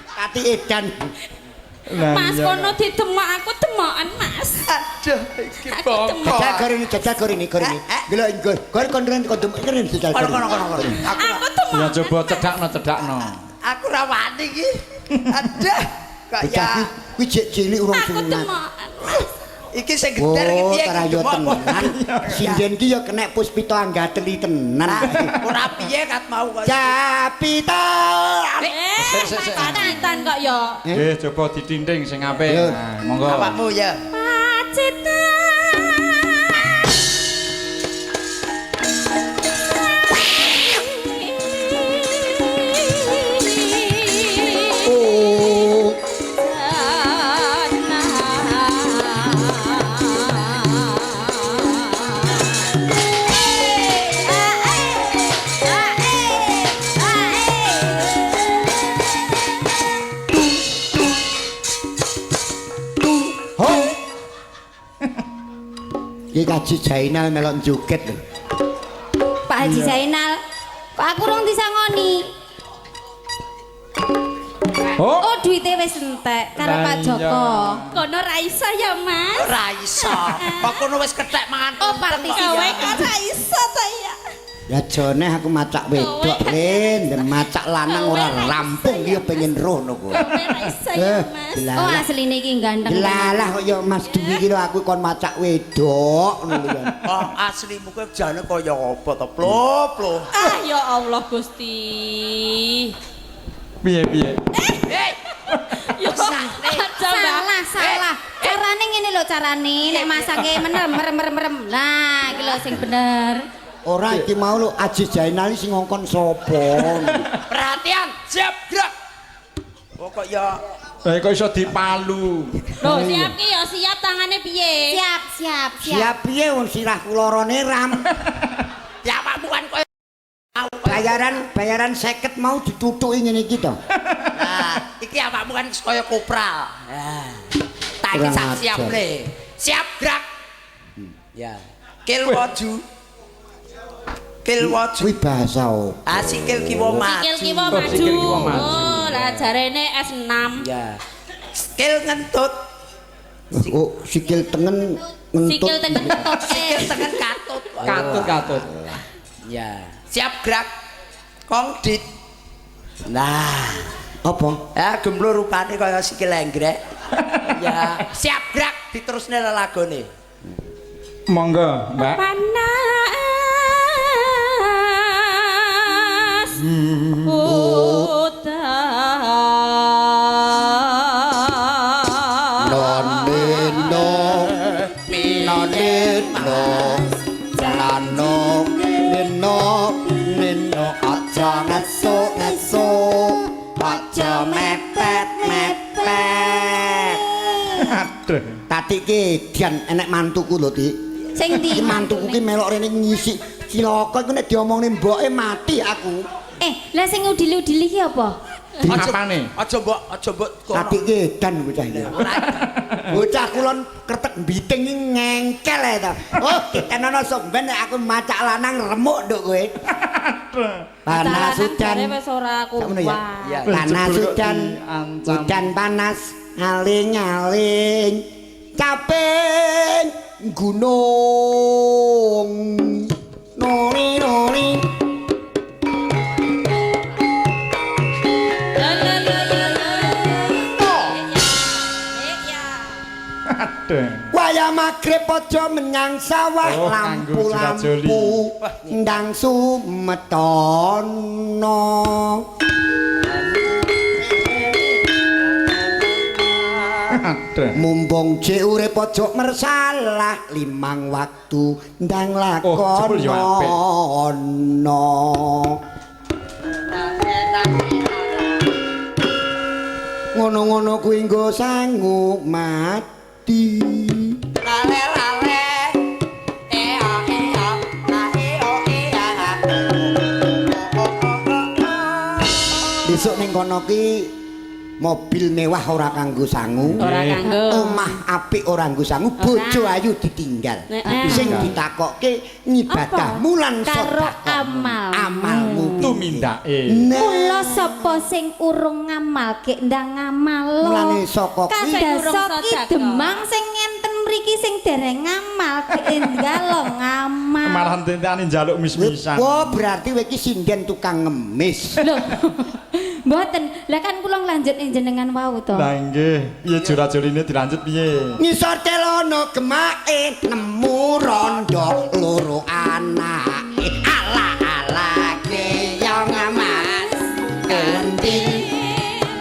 Pati edan. Mas kono didemak aku demokan Mas. Aduh, iki Aku bongkok. demak. Jajal goreng. Delok gor kondren kok demek jajal. Kono. Aku demak. Ya coba cedakno. Aku ra wani iki. Aduh, kok ya. Kuwi jek cilik urung Aku sunat. demokan. Iki sing geder iki Oh, piye tarayo tenan. Sinden ki ya kena Puspita Anggateli tenan. Ora piye kat mau kok. Capita. Pacitan kok ya. Nggih, coba ditinding sing apik. Yo. Nah, monggo. Awakmu ya. Pacitan. Oh, iki Haji Jainal melok joget lho. Pak Haji Zainal. Pak aku rong disangoni. Oh, duitnya wis entek karo Pak Joko. Kono ra iso ya Mas. Ora iso. Kok kono wis kethek mangan. Oh, partisi Gawe ya. kok ra iso ta ya. Ya jone aku macak wedok, Lin, dan macak lanang ora rampung dia pengen rono kok. Gawe ra iso ya Mas. Oh, asline iki ganteng. Delalah kok ya Mas Dwi iki lho aku kon macak wedok ngono lho. Oh, aslimu kuwi jane kaya apa to, Plop. Ah ya Allah Gusti. Piye? Yo Salah. Carane ngene lho carane nek masake merem. Nah, iki lho sing bener. Ora iki mau lho Haji Jainal sing ngongkon sapa. Perhatian, siap gerak. Oh kok ya Kok iso dipalu? Loh, siap ki ya siap tangane piye? Siap. Siap piye wong sirah kulorone ram. ya Pak bukan koyo Bayaran 50 mau ditutuki ngene iki to. Nah, iki awakmu kan kaya kopral. Nah. Tak iki Kurang sak ajar. siap le. Siap gerak. Ya. Kil waju. Kuwi bahasa opo? Sikil kiwa maju. Sikil kiwa maju. Oh, lah jarene S6. Ya. Sikil ngentut. Oh, sikil tengen ngentut. Sikil tengen ketut. Sikil tengen katut. Katut. Ya. Siap gerak. Kongdit. Nah, Apa? ya gemblur rupane kaya sikil lenggrek. Ya, siap gerak diterusne lelagone. Monggo, Mbak. Panas. Nino aja ngesuk aja mepet Aduh. tadi ki dian enek mantuku lho Dik. Sing ndi? Iki mantuku ki melok rene ngisi cilaka iku nek diomongne mboke mati aku. Lah sing udili-udili ki apa? apane? Aja mbok kono. Atike edan bocah iki. Bocah kulon kretek mbiting iki ngengkel ae to. Oh, ditenono sok ben nek aku macak lanang remuk nduk kowe. Panas udan. Wis ora kuat. Panas udan. Udan panas aling-aling. Caping gunung. Noni. Waya magrib aja menyang sawah lampu-lampu ndang sumetono. Mumpung jek urip aja mersalah limang waktu ndang lakono. Ngono-ngono kuwi nggo sanggup mati. Lale Besok ning kono ki mobil mewah ora kanggo sangu. Ora kanggo. Omah apik ora nggo sangu, bojo ayu ditinggal. Sing ditakokke ngibadahmu lan karo sedekah. amalmu. Tumindake. Mula sapa sing urung ngamal gek ndang ngamal. Mulane saka kuwi Kadasa ki Demang sing ngenten mriki sing dereng ngamal gek nggalo ngamal. Malahan tentane njaluk mis-misan. oh berarti kowe iki sinden tukang ngemis. Lho. Mboten. Lah kan kula lanjut ing jenengan wau to. Lah nggih, piye jura-juline dilanjut piye? Ngisor telono gemake nemu rondo loro anake. Ala keong mas kentil.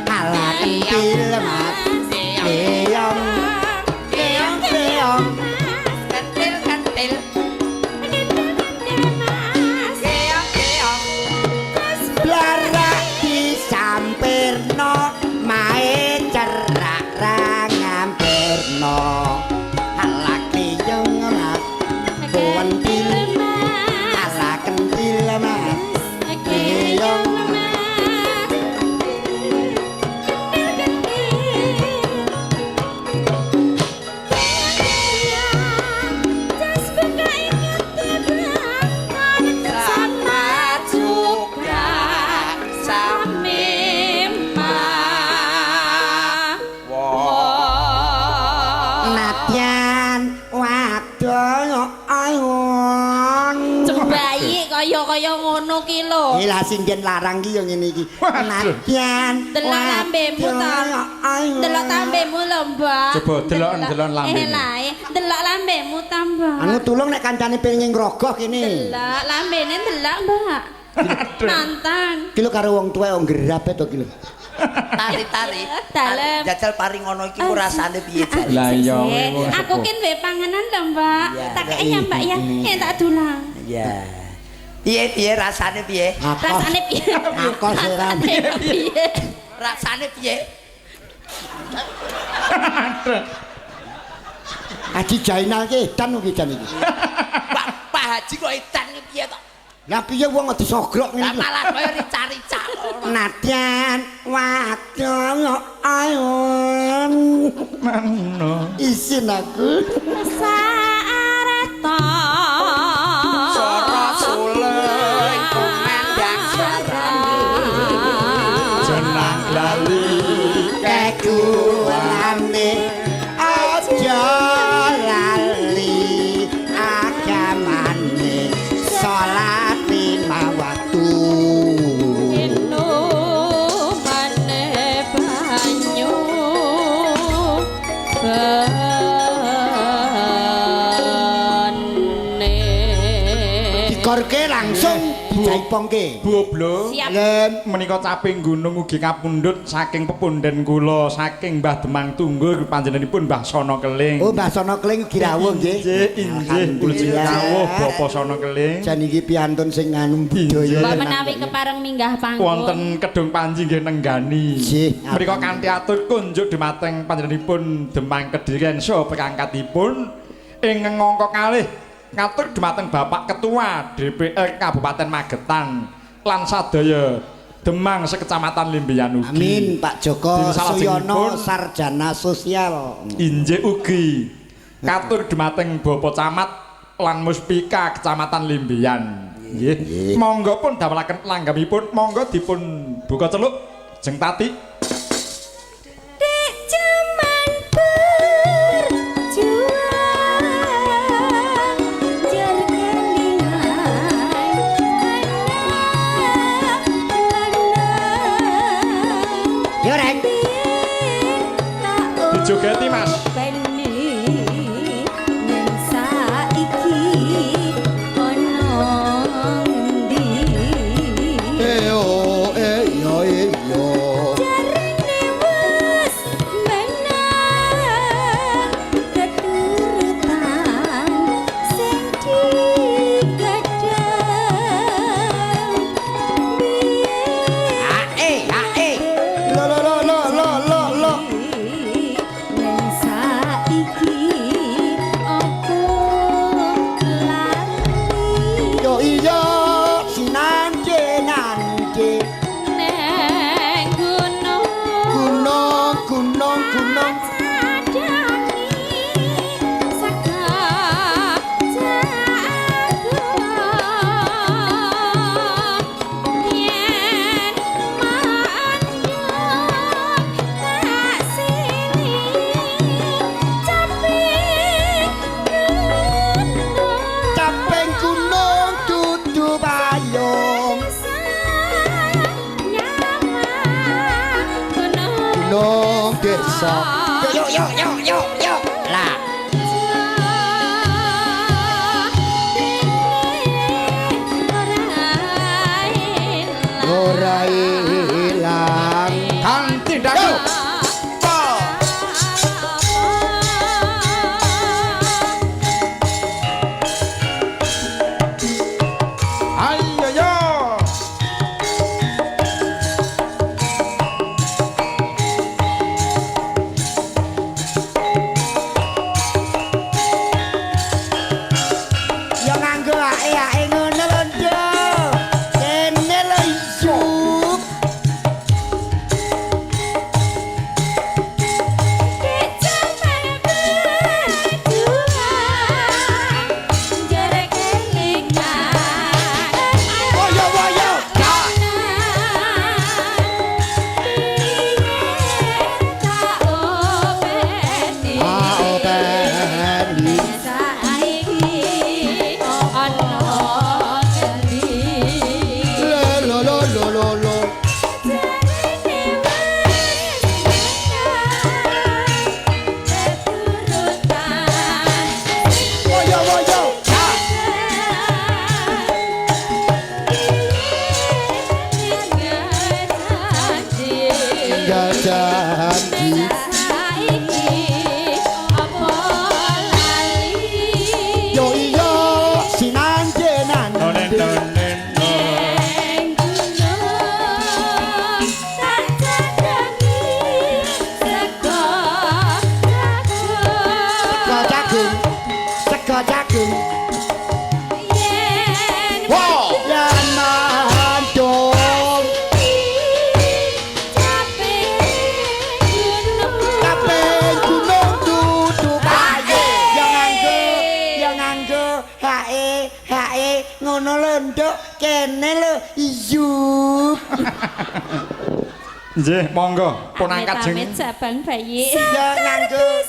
Ala kentil mas keong. kentil. Blarak disampirno mae cerak ra ngampirno. Ala keong mas kentil. Ala kentil mas keong. Nadyan wadon ayon. Kaya ngono ki lho. Lah sinden larang ki yo ngene iki. Nadyan Delok lambemu ta. Delok lambemu lho, Mbak. Coba delok lambemu. Lae, delok lambemu ta, Mbak. Anu tulung nek kancane pengin ngrogoh kene. Delok lambene delok, Mbak. Nantang. Ki lho karo wong tuwa nggerap to ki lho. Tari. Dalem. Jajal paring ngono iki ku rasane piye jare? Lah iya Aku kin duwe panganan lho, Mbak. Tak kei ya, Mbak ya. Tak dulang. Iya. Piye rasane piye? Rasane piye? Akos seran. Piye? Rasane piye? Haji Jainal ki edan iki jan iki. Pak Haji kok edan iki piye to? Lah piye wong disogrok Lah ngene. malah koyo rica-rica. Nadyan wadon ayon. Mano. Isin aku. Sarata. Sora suleng kumandang Jenang lali kekulane aja lali agamane salat lima waktu. Dikorke langsung dijaipongke. Boblo. Lem Menika caping gunung ugi kapundhut saking pepunden kula saking Mbah Demang Tunggul panjenenganipun Mbah Sono Keling. oh Mbah Sono Keling ugi rawuh nggih. Inggih, kula jeneng rawuh Bapak Sono Keling. Jan iki piantun sing anu budaya. Mbak menawi kepareng minggah panggung. Wonten Kedung Panji nggih nenggani. Nggih. Mrika kanthi atur kunjuk dhumateng panjenenganipun Demang Kedirian saha pangkatipun ing ngangka kalih ngatur dhumateng Bapak Ketua DPR Kabupaten Magetan lan sadaya Demang sekecamatan Limbiyan ugi. Amin Pak Joko Dene salajengipun Suyono sarjana sosial. Injih ugi katur dumateng Bapak Camat lan Muspika Kecamatan Limbiyan. Nggih. Monggo pun damelaken langgamipun, monggo dipun buka celuk jeng tati. Dek jaman berjuang jar kelingan Yo Rek. Dijogeti Mas. Nggih, monggo pun angkat jeng. Amit sabang bayi. Ya nganggo